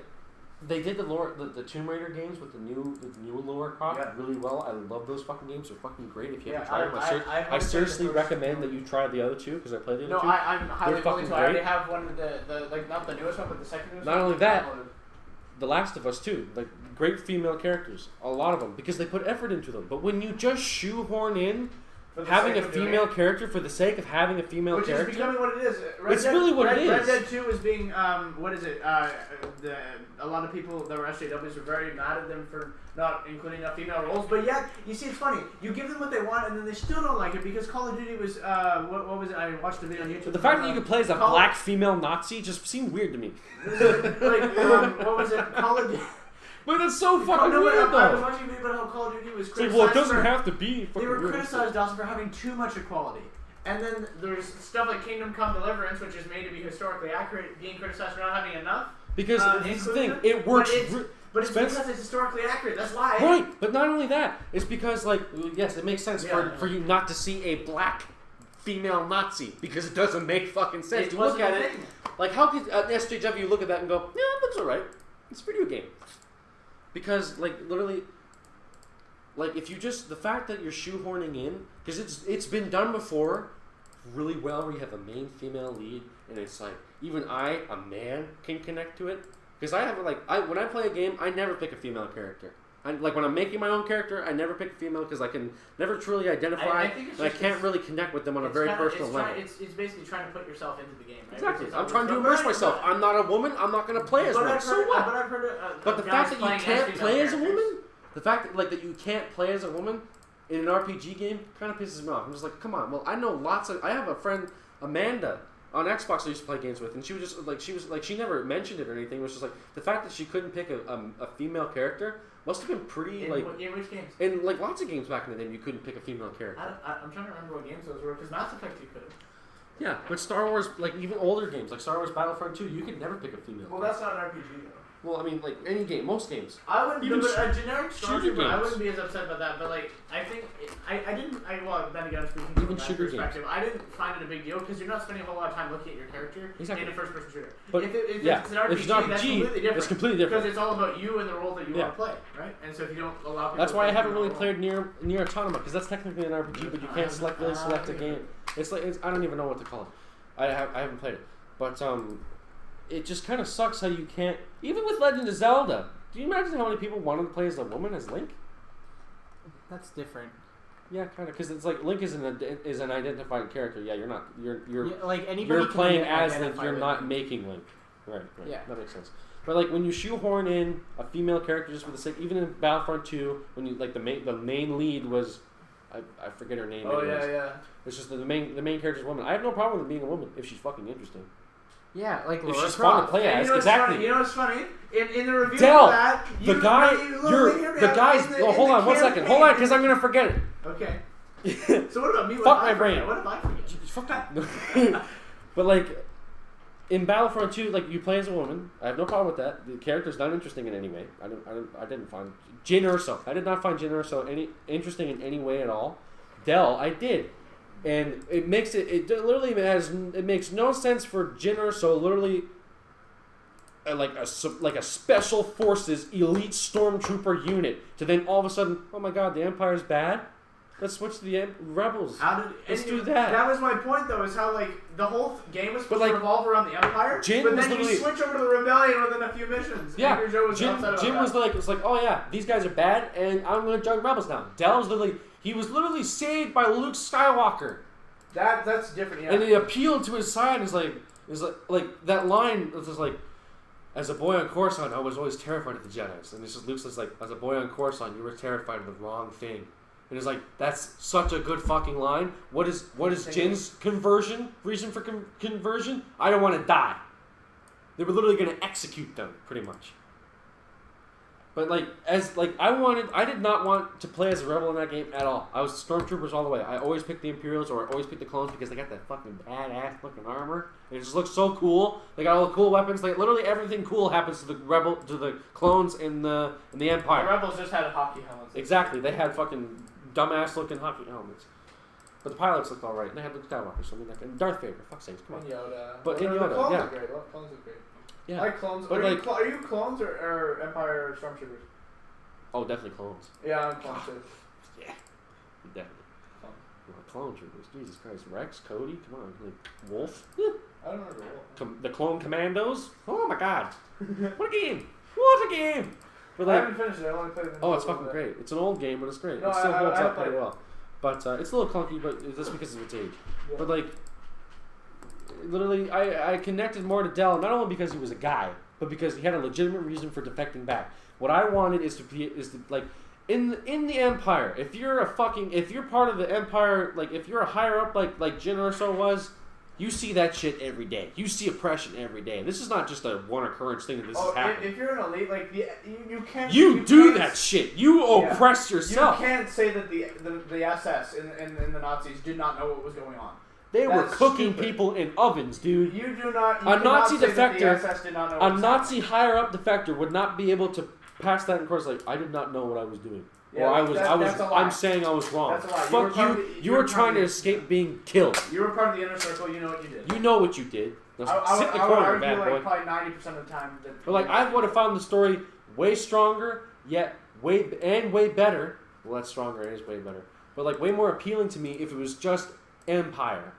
they did the Tomb Raider games with the new Lara Croft Yeah. really well. I love those fucking games. They're fucking great. If you Yeah, haven't tried them, I haven't seriously played the first recommend Tomb that Raider. you try the other two because I played the other No, two. I'm highly They're willing fucking to. I already great. have one of the like not the newest one, but the second newest Not one. only that, downloaded. The Last of Us too, like great female characters, a lot of them because they put effort into them. But when you just shoehorn in For the having sake a of doing female it. character for the sake of having a female Which character. is becoming what it is. It's really what it Red is. Dead 2 is being, what is it? A lot of people that were SJWs were very mad at them for not including enough female roles. But yet, you see, it's funny. You give them what they want, and then they still don't like it because Call of Duty was, what was it? I watched a video on YouTube. But the fact that you could play as a Call- black female Nazi just seemed weird to me. what was it? Call of Duty. But that's so fucking No, weird, I was though. watching a video about how Call of Duty was It's like, criticized. well, it doesn't for, have to be. They fucking were weird. criticized also for having too much equality. And then there's stuff like Kingdom Come Deliverance, which is made to be historically accurate, being criticized for not having enough. Because this is the thing, inclusion, it works. But it's Spence- because it's historically accurate. That's why. Right, but not only that, it's because, like, yes, it makes sense Yeah. for you not to see a black female Nazi because it doesn't make fucking sense. It You look wasn't at a it, thing. like, how could an SJW look at that and go, yeah, it looks alright. It's a video game. Because, like, literally, like, if you just, the fact that you're shoehorning in, because it's been done before really well where you have a main female lead, and it's like, even I, a man, can connect to it. Because I have, like, when I play a game, I never pick a female character. Like, when I'm making my own character, I never pick a female because I can never truly identify, I think it's and I just- can't really connect with them on a It's very kinda- personal it's level. It's basically trying to put yourself into the game, right? Exactly. Which is I'm trying to always- immerse but- myself. I'm not a woman. I'm not going to play as but one. I've So heard, what? But I've heard But the guys fact that you playing can't female play as a characters. woman, the fact that, like, that you can't play as a woman in an RPG game kind of pisses me off. I'm just like, come on. Well, I know I have a friend, Amanda, on Xbox I used to play games with, and she was just she never mentioned it or anything. It was just like the fact that she couldn't pick a female character must have been pretty In, like in which games? in like lots of games back in the day you couldn't pick a female character. I'm trying to remember what games those were because Mass Effect you could. Yeah, but Star Wars, like even older games like Star Wars Battlefront 2, you could never pick a female. Well, that's not an RPG though. Well, I mean, like any game, most games. I wouldn't. Even But a generic shooter stormtrooper, I games. wouldn't be as upset about that. But like, I think I didn't. Well, then again, I'm speaking Even from my shooter perspective. I didn't find it a big deal because you're not spending a whole lot of time looking at your character Exactly. in a first-person shooter. But if it's an RPG, if it's an that's RPG, completely different. it's completely different. Because it's all about you and the role that you Yeah. want to play, right? And so if you don't allow people, That's to why I play haven't your really role- played near Automata because that's technically an RPG, but you can't really select a game. It's like I don't even know what to call it. I haven't played it, but it just kind of sucks how you can't. Even with Legend of Zelda, do you imagine how many people wanted to play as a woman as Link? That's different. Yeah, kind of, because it's like Link is an identified character. Yeah, you're not. You're Yeah, like anybody you're can playing as Link. identify You're with not Link. making Link. Right. Yeah. That makes sense. But like when you shoehorn in a female character just for the sake, even in Battlefront 2, when you like the main lead was, I forget her name. Oh anyways. yeah. It's just that the main character's a woman. I have no problem with it being a woman if she's fucking interesting. Yeah, like If Laura she's fun to Croft. play And as, you know what's exactly. funny? You know what's funny? In the review Dell, for that, The guy, the guy's. Oh, hold on, 1 second. Hold on, because I'm gonna forget it. Okay. So what about me? What Fuck if my I brain. forget? What if I forget? Fuck that. But like in Battlefront 2, like you play as a woman. I have no problem with that. The character's not interesting in any way. I didn't find Jyn Erso. I did not find Jyn Erso any interesting in any way at all. Dell, I did, and it makes it literally it makes no sense for Jyn Erso literally. Like a special forces elite stormtrooper unit to then all of a sudden, oh my god, the Empire's bad. Let's switch to the Rebels. How did? Let's and do that. That was my point, though, is how like the whole game was supposed But, to like, revolve around the Empire, Jyn but was then you literally- switch over to the Rebellion within a few missions. Yeah, Angry Joe was upset about Jim that. was like, it's like, oh yeah, these guys are bad, and I'm gonna join Rebels now. Dell was literally saved by Luke Skywalker, That's different. Yeah. and he appealed to his side. Is like that line. It's just like, as a boy on Coruscant, I was always terrified of the Jedi's, and it's just Luke's just like, as a boy on Coruscant, you were terrified of the wrong thing. And it's like, that's such a good fucking line. What is Jin's reason for conversion? I don't want to die. They were literally going to execute them, pretty much. But I did not want to play as a rebel in that game at all. I was stormtroopers all the way. I always picked the Imperials or I always picked the clones because they got that fucking badass looking armor. It just looks so cool. They got all the cool weapons. Like literally everything cool happens to the clones in the Empire. The Rebels just had hockey helmets. Exactly. They had fucking dumbass looking hockey helmets. But the pilots looked alright. They had Luke Skywalker, so I mean, and Darth Vader, fuck sakes, come on. And Yoda. But the in Yoda, clones yeah. are great. Clones are great. Yeah. I like clones. But are, like- are you clones or Empire Stormtroopers? Oh, definitely clones. Yeah, I'm clones too. Yeah. Definitely. Clone troopers. Jesus Christ. Rex, Cody, come on. Like, Wolf. I don't remember what. The Clone Commandos. Oh my god. What a game. What a game. But I like, haven't finished it. I only played it. oh, it's fucking great. It's an old game, but it's great. No, it still I holds up played pretty it. well. But it's a little clunky, but that's because of its age. But like, literally, I connected more to Dell not only because he was a guy, but because he had a legitimate reason for defecting back. What I wanted is to like in the Empire. If you're part of the Empire, like if you're a higher up like Jin Urso was, you see that shit every day. You see oppression every day. This is not just a one occurrence thing that this is happening. If you're an elite, like you can't. You do that shit. You oppress yourself. You can't say that the SS and the Nazis did not know what was going on. They were That's cooking stupid. people in ovens, dude. You do not. You A Nazi say that the defector, SS did not know a what was Nazi higher up defector would not be able to pass that in course. Like, I did not know what I was doing, Yeah, or that's a lie. I'm saying I was wrong. That's a lie. Fuck you. You were trying to escape being killed. happening. You were part of the inner circle. You know what you did. You know what you did. Now, I sit in the would corner, argue bad boy. like probably 90% of the time that. But like, I would have found the story way stronger, yet way better. Well, that's stronger. It is way better. But like, way more appealing to me if it was just Empire.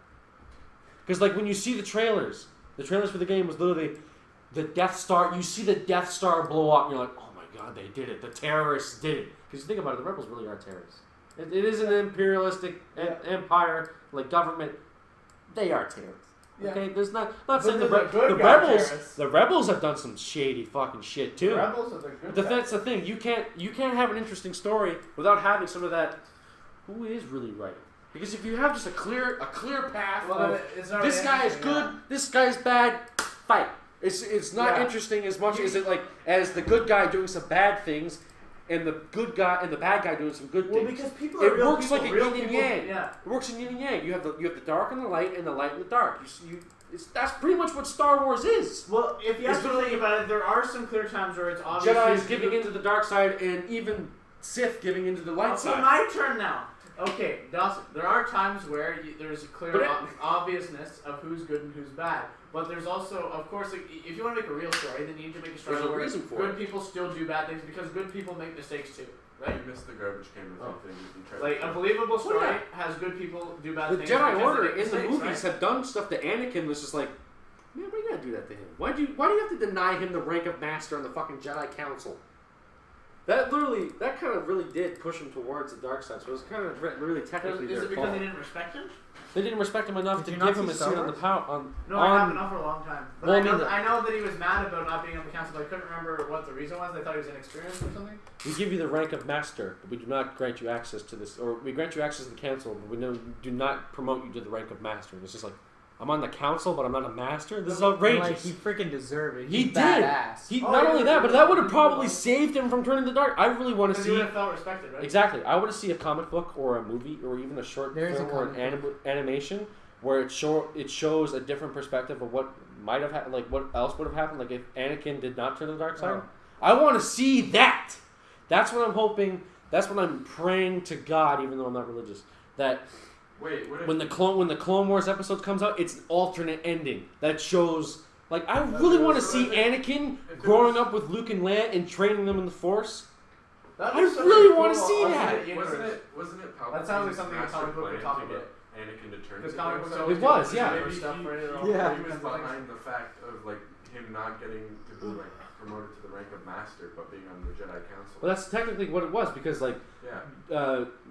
Because like when you see the trailers for the game was literally the Death Star. You see the Death Star blow up, and you're like, oh my god, they did it. The terrorists did it. Because you think about it, the rebels really are terrorists. It is an imperialistic empire, like government. They are terrorists. Yeah. Okay, there's not saying they're the good guy rebels. terrorists. The rebels have done some shady fucking shit too. The rebels are the good But guys. that's the thing. You can't have an interesting story without having some of that. Who is really right? Because if you have just a clear path Well, of it's not this really guy is interesting, good, this guy's bad, fight. It's not Yeah. interesting as much as it like as the good guy doing some bad things, and the good guy and the bad guy doing some good Well, things. because people It are real works people. like a real yin and people, yang. Yeah. It works in yin and yang. You have the dark and the light and the dark. That's pretty much what Star Wars is. Well, if you It's actually think about it, there are some clear times where it's obvious. Jedi's giving into the dark side, and even Sith giving into the light Okay, side. my turn now. Okay, Dawson, there are times where there's a clear But obviousness of who's good and who's bad. But there's also, of course, like, if you want to make a real story, then you need to make a story There's a where reason for good it. people still do bad things because good people make mistakes too, right? You missed the garbage can with thing. You tried Like, to- a believable story yeah. has good people do bad The things. Jedi because Order they make in the mistakes, movies right? have done stuff that Anakin was just like, man, why you gotta do that to him? Why do you have to deny him the rank of Master on the fucking Jedi Council? That kind of really did push him towards the dark side. So it was kind of really technically Is their it because fault. they didn't respect him? They didn't respect him enough Did to you give not him see a Star seat on the Wars? power. No, I haven't for a long time. But Well, I, know I mean, I know that he was mad about not being on the council, but I couldn't remember what the reason was. They thought he was inexperienced or something. We give you the rank of Master, but we do not grant you access to this, or we grant you access to the council, but we do not promote you to the rank of Master. And it's just like, I'm on the council, but I'm not a Master. This is outrageous. Like, he freaking deserved it. He He's did. badass. Not only that, but that would have probably saved him from turning to dark. I really want to Because he see. would have felt respected, right? Exactly. I want to see a comic book or a movie or even a short There is film a or an animation where it shows a different perspective of what might have happened, like what else would have happened, like if Anakin did not turn to the dark side. Oh. I want to see that. That's what I'm hoping. That's what I'm praying to God, even though I'm not religious. That Wait, what if when the Clone Wars episode comes out, it's an alternate ending that shows. Like, I really want to see Anakin growing up with Luke and Leia and training them in the Force. That I was such a really cool wanna see alternate that. universe. Wasn't it That sounds like Palpatine's something a master comic book would plan talk to about. get Anakin to turn Because to comic the books dark always It was, do yeah. different stuff for it. Yeah. He was behind the fact of like him not getting to be like promoted to the rank of master, but being on the Jedi Council. Well, that's technically what it was because like Yeah.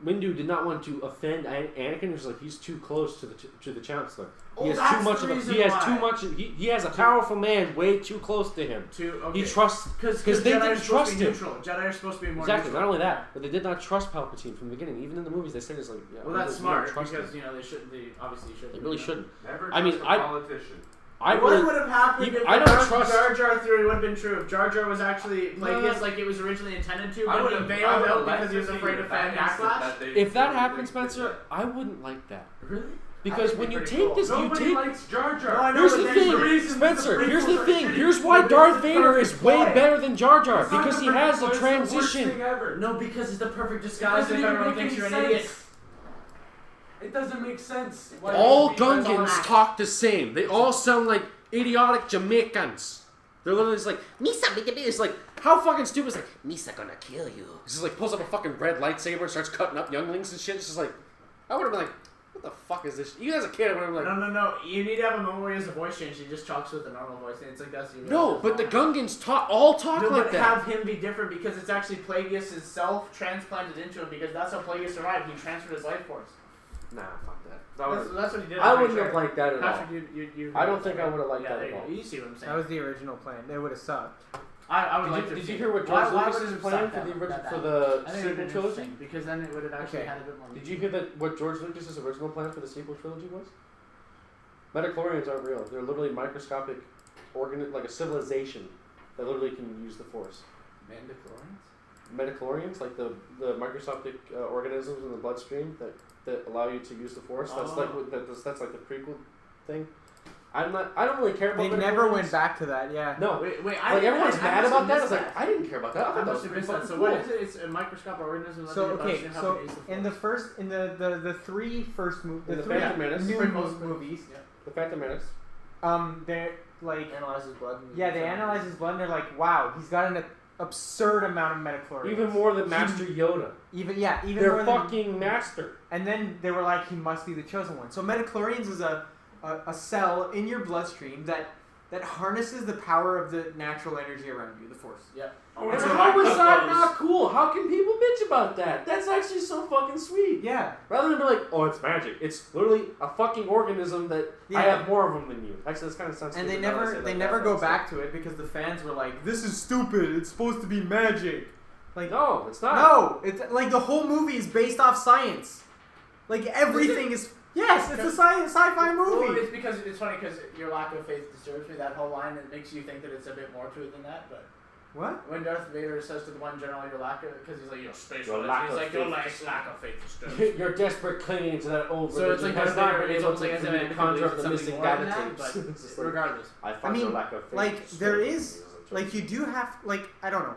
Windu did not want to offend Anakin. He was like he's too close to the Chancellor. Oh, He has that's too much the of a. reason He has why. too much. He has a powerful man way too close to him. Okay. He trusts because they Jedi didn't are supposed trust to be him. neutral. Jedi are supposed to be more Exactly. neutral. Not only that, but they did not trust Palpatine from the beginning. Even in the movies, they said it's like, yeah, Well, we that's don't smart trust because him. you know they shouldn't. They obviously shouldn't. They really shouldn't. Never I mean, trust a I- politician. I what really, would have happened even- if I the don't Darth trust- Jar Jar theory would have been true? If Jar Jar was actually like No. yes, like it was originally intended to, I but would he have bailed out because he was afraid of fan backlash. if that happened, Spencer, I wouldn't like that Really? because That'd when be you pretty take cool. this, you Nobody take. likes Jar Jar. No, I know, Here's but the there's thing, the reason Spencer. the Here's the prequels are thing. shitty. Here's why This Darth is the Vader perfect is way play. better than Jar Jar It's not because the he perfect has the play, it's the worst transition. thing ever. No, because it's the perfect It disguise doesn't if even everyone make thinks any you're an idiot. sense. It doesn't make sense. Why All would it be better than Gungans that? talk the same. They all sound like idiotic Jamaicans. They're literally just like, Misa, it's like, how fucking stupid is like, Misa gonna kill you. He's just like, pulls up a fucking red lightsaber and starts cutting up younglings and shit. It's just like, I would have been like, what the fuck is this? Even as a kid, I remember like, No. You need to have a moment where he has a voice change. He just talks with a normal voice, and it's like that's the no, but the Gungans all talk No, like but that. have him be different because it's actually Plagueis' self transplanted into him because that's how Plagueis survived. He transferred his life force. Nah, fuck that. That's what he did. I I'm pretty wouldn't have sure. liked that at all. Patrick, you I don't think I would have liked yeah, that there at you all. go. You see what I'm saying? That was the original plan. It would have sucked. I would like to Did see you it. hear what Why- George why Lucas would is it have planning sucked for the that- original that for bad? the I think it sequel would've been trilogy? interesting, because then it would have actually Okay. had a bit more. Did you hear that what George Lucas's original plan for the sequel trilogy was? Metachlorians aren't real. They're literally microscopic like a civilization that literally can use the Force. Mandalorians? Metachlorians, like the microscopic organisms in the bloodstream that allow you to use the Force. That's like that's like the prequel thing. I don't really care about. They never midichlorians. went back to that. Yeah. No, Wait, like everyone's mad must about have that. I missed was like, I didn't care about that. I I thought that must was have pretty missed that. fucking So cool. what is it? It's a microscopic organism. So that okay, help so you use the in the Force. first in the three first In the the three Phantom Menace, new Prequels. movies, the Phantom Menace. they're like Analyzes blood. And yeah, they analyze his blood and they're like, wow, he's got an absurd amount of metachlorians. Even more than Master Yoda. Even They're more than, fucking master. and then they were like, he must be the chosen one. So metachlorians is a cell in your bloodstream that harnesses the power of the natural energy around you, the Force. Yep. And So how was that those- not cool? How can people bitch about that? That's actually so fucking sweet. Yeah. Rather than be like, oh, it's magic. It's literally a fucking organism that I Yeah. have more of them than you. Actually, that's kind of sensitive. And they now that I never say it they like never that, go but back to it because the fans were like, this is stupid. It's supposed to be magic. Like no, it's not. no, it's like the whole movie is based off science. Like everything is yes, it's a sci-fi Well, movie. it's because it's funny because your lack of faith disturbs me. That whole line it makes you think that it's a bit more to it than that. But What? when Darth Vader says to the one general, "Your lack of," because he's like, "Your space," Your religion," lack he's of like, "Your faith. lack of faith disturbs me." You're desperate clinging to that old So it's religion like has Darth not Vader been is able almost like to as for me to if conjure up the something missing more than data that, tapes. but It's just like, regardless. I I find mean, your lack of faith like there disturbing is me as a like choice. you do have like I don't know.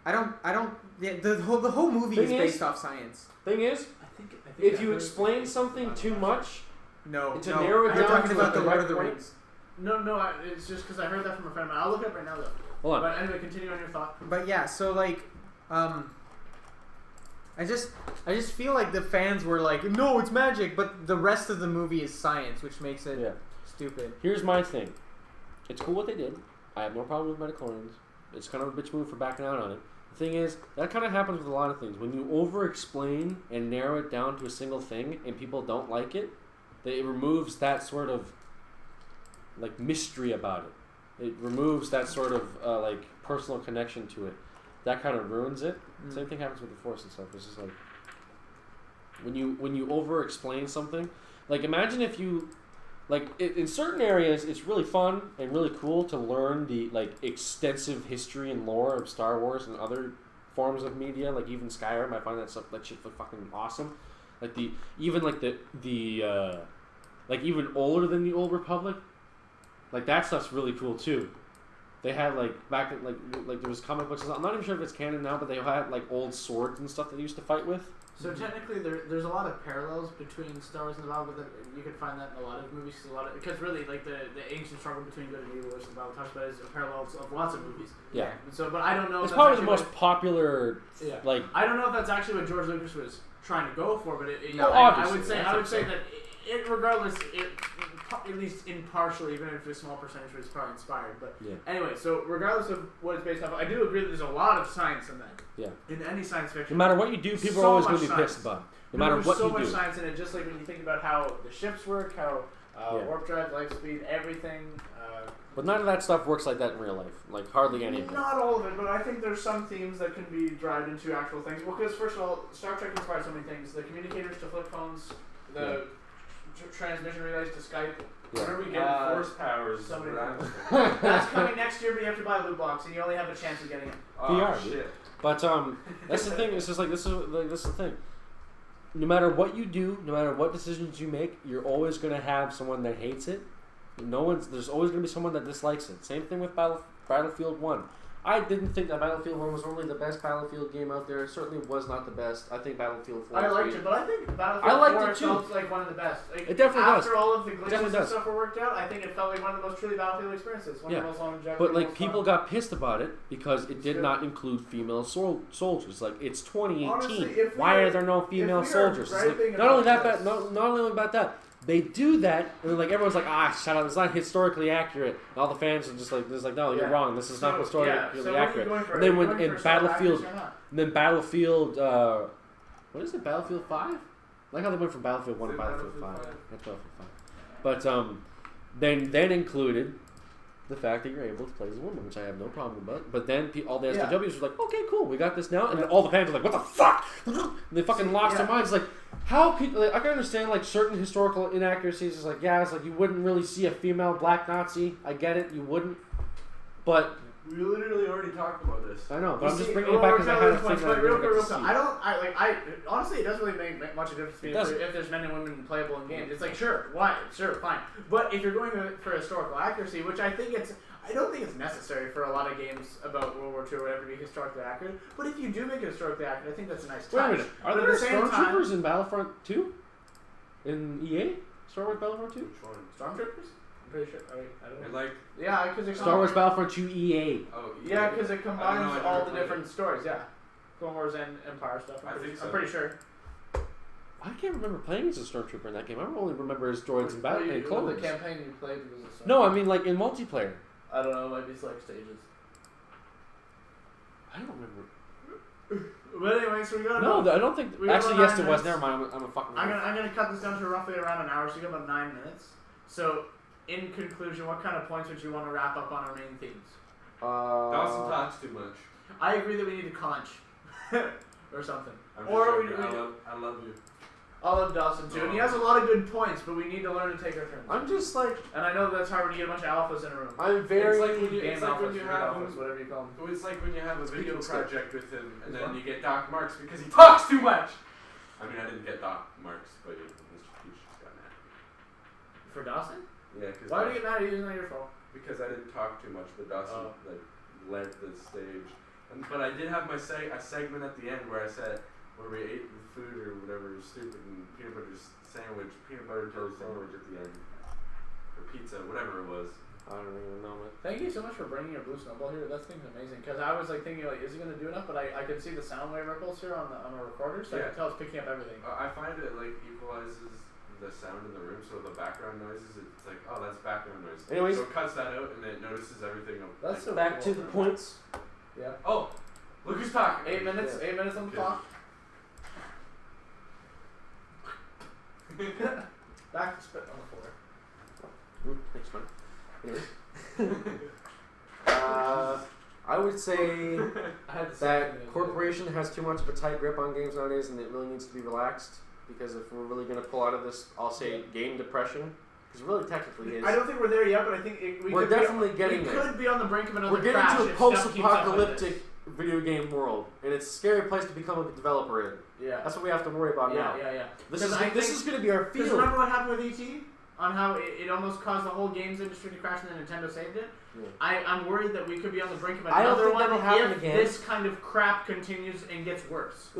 I don't. Yeah, the whole movie is Thing is- based off science. Thing is, I think if I you heard- explain something too much, No, To no. narrow it You're down talking to about the the Lord right of the point? Rings. No, it's just because I heard that from a friend of mine. I'll look it up right now though. hold on. But anyway, continue on your thought. But yeah, so like, I just feel like the fans were like, no, it's magic, but the rest of the movie is science, which makes it Yeah. stupid. Here's my thing. It's cool what they did. I have no problem with metachlorians. It's kind of a bitch move for backing out on it. The thing is, that kind of happens with a lot of things. When you over-explain and narrow it down to a single thing and people don't like it, it removes that sort of, like, mystery about it. It removes that sort of, like, personal connection to it. That kind of ruins it. Same thing happens with the Force and stuff. It's just like, when you over-explain something, like, imagine if you... Like, in certain areas, it's really fun and really cool to learn the, like, extensive history and lore of Star Wars and other forms of media, like even Skyrim. I find that shit fucking awesome. Like, like, even older than the Old Republic, like, that stuff's really cool, too. They had, like, back in, like there was comic books and stuff. I'm not even sure if it's canon now, but they had, like, old swords and stuff that they used to fight with. So technically, there's a lot of parallels between Star Wars and the Bible, but you can find that in a lot of movies. Because really, like the ancient struggle between good and evil, which the Bible talks about, is parallels of lots of movies. Yeah. So, but I don't know. It's if probably the that's most popular, Yeah. like... I don't know if that's actually what George Lucas was trying to go for, but No, I obviously, would say I I would think say that regardless, at least impartially, even if a small percentage was probably inspired. But Yeah. anyway, so regardless of what it's based off, of, I do agree that there's a lot of science in that. Yeah. In any science fiction. No matter what you do, people So are always much going to be science. pissed about it. No matter There's what so you much do. science in it, just like when you think about how the ships work, how Yeah. warp drive, light speed, everything. But none of that stuff works like that in real life. Like, hardly any of it. Not all of it, but I think there's some themes that can be driven into actual things. Well, because first of all, Star Trek inspired so many things: the communicators to flip phones, the transmission relays to Skype. Yeah. Where are we getting force powers? somebody- around? That's coming next year, but you have to buy a loot box, and you only have a chance of getting it. Oh, VR, shit. But that's the thing. It's just like this is the thing. No matter what you do, no matter what decisions you make, you're always gonna have someone that hates it. There's always gonna be someone that dislikes it. Same thing with Battlefield 1. I didn't think that Battlefield 1 was only the best Battlefield game out there. It certainly was not the best. I think Battlefield 4 I was liked great. it, but I think Battlefield I liked 4 it too. felt like one of the best. Like, It definitely does. after all of the Definitely glitches and does. stuff were worked out, I think it felt like one of the most truly Battlefield experiences. One of the most longevity. But like most people fun. got pissed about it because it did good. not include female soldiers. Like it's 2018. Honestly, if we Why are- are there no female if we are soldiers? It's like, griping not only about that, this- not only about that, they do that, and like everyone's like, shut up, it's not historically accurate. And all the fans are just like, no, you're Yeah. wrong. This is not historically so what are you accurate. going for? And then Are you when going in for star Battlefield, actors or not? and then Battlefield, what is it? Battlefield 5? I like how they went from Battlefield 1 to Is it Battlefield 5. Battlefield 5? Yeah, Battlefield 5. But then included the fact that you're able to play as a woman, which I have no problem about. But then all the SJWs were like, okay, cool, we got this now. And then all the fans were like, what the fuck? And they fucking lost their minds. Like, how people, like, I can understand, like, certain historical inaccuracies. It's like, yeah, it's like you wouldn't really see a female black Nazi. I get it, you wouldn't. But, We literally already talked about this. I know, but I'm just See, bringing it back because I had a thing that I real didn't quick, get to see. I honestly, it doesn't really make much of a difference to me It doesn't. if there's men and women playable in games. It's like, sure, why? Sure, fine. But if you're going for historical accuracy, which I don't think it's necessary for a lot of games about World War II or whatever to be historically accurate. But if you do make it historically accurate, I think that's a nice touch. Wait a minute, are But there at the same time, stormtroopers in Battlefront 2? In EA? Star Wars Battlefront 2? Which one? Stormtroopers? I'm pretty sure. I don't know. And like, Yeah, because it Star Wars Battlefront 2 EA. oh Yeah, because it I don't know, combines I never all the played different stories. Yeah, Clone Wars and Empire stuff. I think so. I'm pretty sure. I can't remember playing as a stormtrooper in that game. I only remember as droids and Well, and Clone the Wars. campaign you played was a No, I mean like in multiplayer. I don't know, it might be select stages. I don't remember. But anyway, so we got No, about, I don't think. we got Actually, about yes, 9 it was. minutes. Never mind. I'm a fucking. I'm gonna cut this down to roughly around an hour, so we got about 9 minutes. So, in conclusion, what kind of points would you want to wrap up on our main themes? Dawson talks too much. I agree that we need to conch or something. I'm Or just we- joking. I love you. I love Dawson too, and he has a lot of good points, but we need to learn to take our turns. I'm just like. And I know that's hard when you get a bunch of alphas in a room. I'm very. It's like when you, Game it's like when alphas, you weird have alphas, whatever you call them. It's like when you have a video Speaking of project with him, and Which then one? you get Doc Marks because he talks too much. I mean, I didn't get Doc Marks, but Mr. Peach just got mad. For Dawson? Yeah, because Why would you get mad at you? It's not your fault. because I didn't talk too much, but Dawson like led the stage. But I did have my a segment at the end where I said where we ate the food or whatever stupid and peanut butter jelly sandwich at the end, or pizza, whatever it was. I don't even know it. Thank you so much for bringing your blue snowball here. That thing's amazing. Because I was like thinking, like, is he gonna do enough? But I can see the sound wave ripples here on a recorder, so I Yeah. can tell it's picking up everything. I find it like equalizes the sound in the room, so the background noises. It's like, oh, that's background noise. Anyways. So it cuts that out and it notices everything. That's so Back cool. to the points. Yeah. Oh, look who's talking. 8 minutes. Yeah. 8 minutes on the Yeah. clock. Back to spit on the floor. Thanks, man. Anyways. I would say I had the same that thing as corporation has too much of a tight grip on games nowadays, and it really needs to be relaxed. Because if we're really going to pull out of this, I'll say game depression, because it really technically is. I don't think we're there yet, but I think we We're could definitely be, getting we there. could be on the brink of another We're getting crash to a if stuff keeps up like post-apocalyptic video game world, and it's a scary place to become a developer in. this. Yeah. That's what we have to worry about now. Yeah. This 'Cause is I this think- is going to be our Because field. remember what happened with ET? On how it almost caused the whole games industry to crash and then Nintendo saved it? Yeah. I'm worried that we could be on the brink of I don't another think one that'll happen if again. this kind of crap continues and gets worse.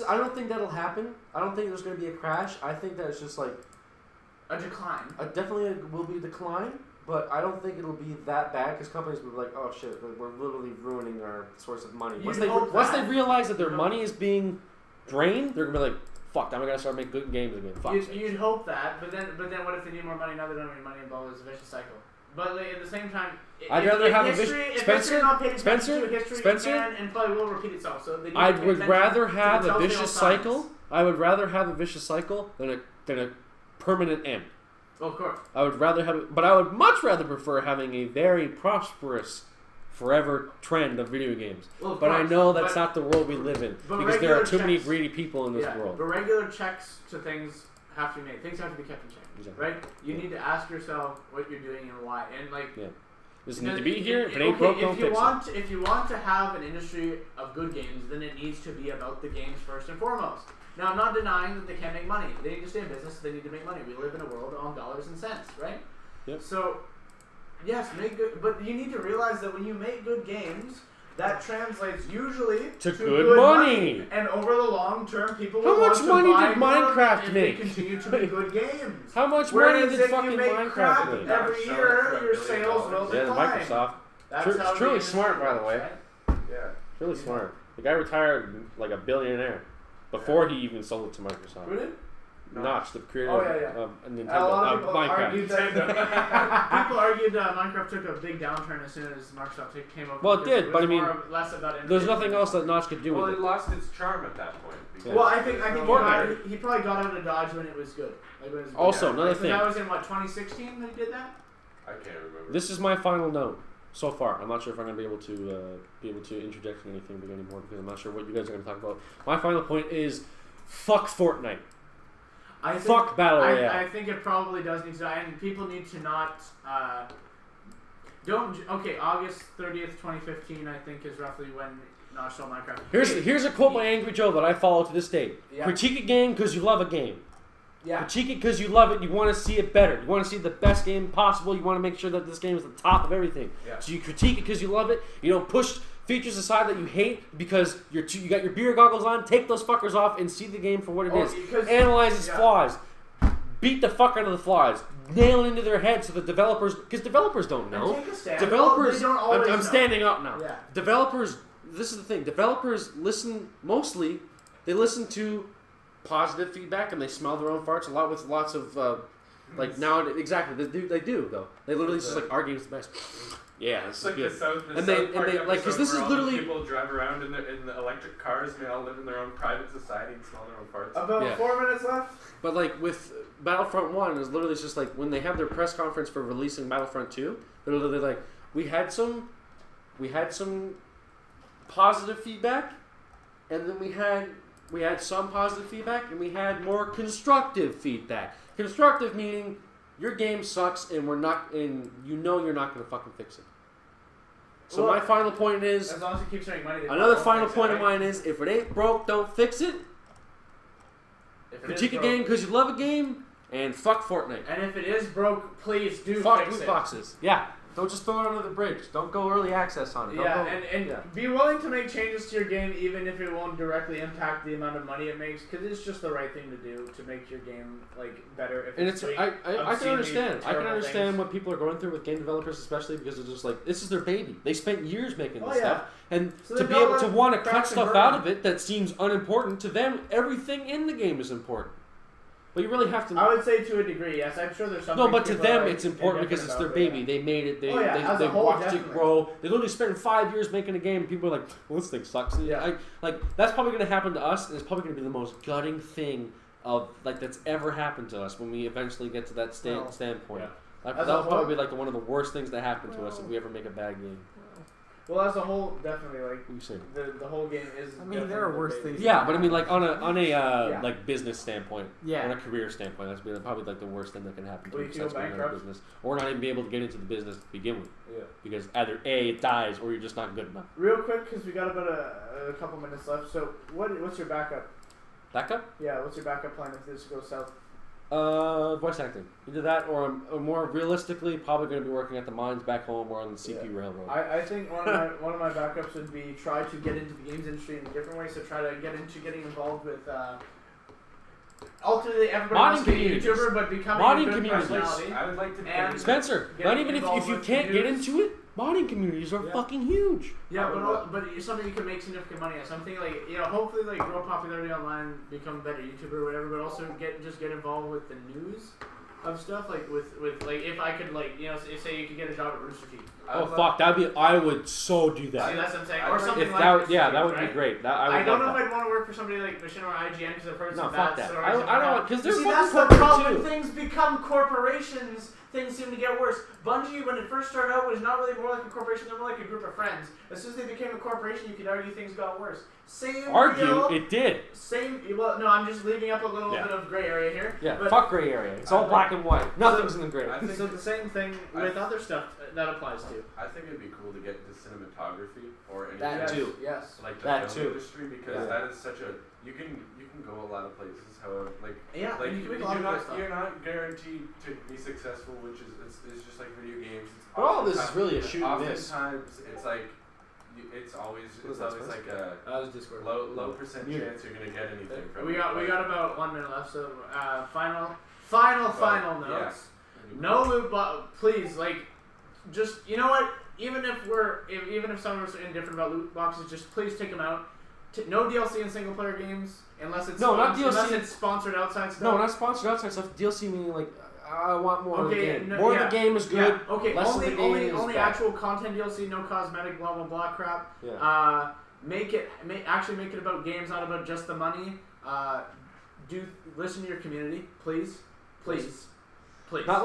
I don't think that'll happen. I don't think there's going to be a crash. I think that it's just like A decline. definitely will be a decline, but I don't think it'll be that bad because companies will be like, oh shit, we're literally ruining our source of money. Once You'd hope they that. realize that their You'd money is being drained, they're gonna be like, fuck, I'm gonna start making good games again. Fuck. You'd hope that, but then what if they need more money now? They don't have any money involved. It's a vicious cycle. But like, at the same time, I'd if, rather if have a history, vicious- if Spencer? history not paid attention Spencer? to history Spencer? can and probably will repeat itself. So they need I to pay would attention rather to have the a telltale vicious signs. cycle. I would rather have a vicious cycle than a permanent end. Well, of course. I would rather have it, but I would much rather prefer having a very prosperous, forever trend of video games. Well, of But I course. know that's But- not the world we live in but because there are regular too many checks- greedy people in this yeah, world. But regular checks to things have to be made. Things have to be kept in check, Exactly. right? You need to ask yourself what you're doing and why. And like, Does it need to be here? If it ain't okay, broke, if don't you fix want, if you want to have an industry of good games, then it needs to be about the games first and foremost. Now, I'm not denying that they can't make money. They need to stay in business. They need to make money. We live in a world on dollars and cents, right? Yep. So, yes, make good, but you need to realize that when you make good games, that translates usually To good money. And over the long term, people How will much want to money buy did more Minecraft if make? They continue to be good games. How much Whereas money did if fucking you make Minecraft crap make? every Sell it year, for $1 your billion. sales will Yeah, decline. Microsoft. That's It's how truly the smart, industry by the way. works, right? Yeah. Really smart. The guy retired like a billionaire before he even sold it to Microsoft. Who did? Notch, the creator Oh, yeah, of A Nintendo, lot of people Minecraft. argued that people argued Minecraft took a big downturn as soon as Microsoft came up. Well, it because did, but I was mean, more or less about There's innovation. nothing else that Notch could do Well, with it it. lost its charm at that point. Because Well, I think Fortnite. he probably got out of Dodge when it was good. Like when it was Also, another so thing. that was in what 2016 that he did that. I can't remember. This is my final note so far. I'm not sure if I'm going to be able to interject anything big anymore because I'm not sure what you guys are going to talk about. My final point is, fuck Fortnite. I think, Fuck Battle Royale. I think it probably does need to die, and people need to not. Don't. Okay, August 30th, 2015, I think, is roughly when Notch sold Minecraft. Here's a quote by Angry Joe that I follow to this day. Yeah. Critique a game because you love a game. Yeah. Critique it because you love it. You want to see it better. You want to see the best game possible. You want to make sure that this game is the top of everything. Yeah. So you critique it because you love it. You don't push features aside that you hate because you got your beer goggles on. Take those fuckers off and see the game for what it is. Because, Analyze its yeah. flaws. Beat the fuck out of the flaws. Nail it into their head so the developers, because developers don't know. And take a stand. Developers, They don't always I'm know. standing up now. Yeah. Developers, this is the thing. Developers listen mostly. They listen to positive feedback and they smell their own farts a lot with lots of like now exactly they do though. They literally just like our game's the best. Yeah, this It's is like good. the South And they- Park and they- like, 'cause this episode is where all the literally- people drive around in the electric cars and they all live in their own private society and smell their own farts. About Yeah. 4 minutes left. But like with Battlefront 1 is literally just like when they have their press conference for releasing Battlefront 2, they're literally like, we had some positive feedback, and then we had some positive feedback, and we had more constructive feedback. Constructive meaning your game sucks, and you're not gonna fucking fix it. So Well, my final point is, As long as it keeps making money. they another won't final fix it, point of right? mine is, if it ain't broke, don't fix it. If it Critique is a game broke- because you love a game, and fuck Fortnite. And if it is broke, please do Fuck fix loot it. boxes. Yeah. Don't just throw it under the bridge. Don't go early access on it. Don't Yeah, go, and yeah. be willing to make changes to your game even if it won't directly impact the amount of money it makes, because it's just the right thing to do to make your game like better. If And it's it's doing I can obscenely understand. I can terrible understand things. what people are going through with game developers, especially because it's just like this is their baby. They spent years making this Oh, yeah. stuff, and So to they be don't able to let want to cut crash and stuff burn. out of it that seems unimportant to them, everything in the game is important. But you really have to. I would say to a degree, yes. I'm sure there's some. No, things but to people them are, it's important because it's their baby. They made it. They Oh, yeah, as they a whole, watched definitely. it grow. They literally spent 5 years making a game. People are like, "Well, this thing sucks." Yeah. Like that's probably going to happen to us, and it's probably going to be the most gutting thing of like that's ever happened to us when we eventually get to that Well, standpoint. As a That'll whole- probably be like one of the worst things that happen to us if we ever make a bad game. Well, as a whole, definitely like What you say? the whole game is. I mean, there definitely are the worse baby. things. Yeah, but I mean, like on a Yeah. like business standpoint, on Yeah. a career standpoint, that's probably like the worst thing that can happen to Well, you you can go besides being out of bankrupt. business, or not even be able to get into the business to begin with, Yeah. because either A, it dies, or you're just not good enough. Real quick, because we got about a couple minutes left. So, what's your backup? Backup? Yeah, what's your backup plan if this goes south? Voice acting. Either that, or more realistically, probably going to be working at the mines back home or on the CP Railroad. I think one of my backups would be try to get into the games industry in a different way. So try to get into getting involved with. Ultimately, everybody wants to be a Modding YouTuber, but becoming Modding a good communities. personality. I would like to And- Spencer, Get not even if involved you with can't get news. into it, modding communities are Yeah. fucking huge. Yeah, I would but it's something you can make significant money at. Something like hopefully like grow popularity online, become a better YouTuber or whatever. But also get involved with the news of stuff like with like if I could like say you could get a job at Rooster Teeth. Oh fuck, I would so do See, that. that's what I'm saying. I Or would- something If like that, Rooster yeah, Teeth, that would right? be great. I I would don't know love if that. I'd want to work for somebody like Machinima or IGN because I've heard No, some fuck bad that. stories. I don't about want- 'cause they're see, fucking that's the corporate problem. too. When things become corporations, things seem to get worse. Bungie, when it first started out, was not really more like a corporation; they were more like a group of friends. As soon as they became a corporation, you could argue things got worse. Same Argue, deal. it did. Same. Well, no, I'm just leaving up a little Yeah. bit of gray area here. Yeah, but fuck gray area. It's all black and white. Nothing's in the gray. I think so the same thing with other stuff that applies to. I think it'd be cool to get into cinematography or anything That yes, too. Yes. like the That film too. industry because Yeah. that is such a you can go a lot of places. However, like Yeah. like and you can make a you're lot of good not stuff. you're not guaranteed to be successful, which is it's just like video games. It's But all this is oftentimes- really a shoot and miss. Oftentimes, it's like it's always What is it's that, always Spence? like a That was Discord. low percent Mute. chance you're gonna get anything from We it. got Like, about 1 minute left. So final But, notes. yeah. No loot box, please. Like, just you know what? Even if some of us are indifferent about loot boxes, just please take them out. No DLC in single player games unless it's No, not DLC. unless it's sponsored outside stuff. No, not sponsored outside stuff. DLC meaning like I want more of the Okay, game. no, More yeah. of the game is good. Yeah. Okay. Less of the game only is bad. actual content DLC, no cosmetic, blah blah blah crap. Yeah. Make it about games, not about just the money. Listen to your community, please. Not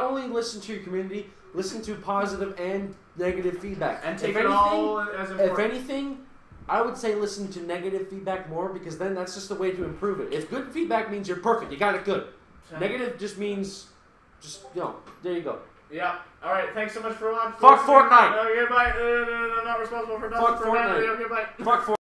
only listen to your community, listen to positive and negative feedback. And take if it anything, all as important. If anything, I would say listen to negative feedback more because then that's just the way to improve it. If good feedback means you're perfect, you got it good. Negative just means, there you go. Yeah. All right. Thanks so much for watching. Fuck Fortnite. Okay, bye. I'm not responsible for nothing. Fuck Fortnite. Okay, bye. Fuck for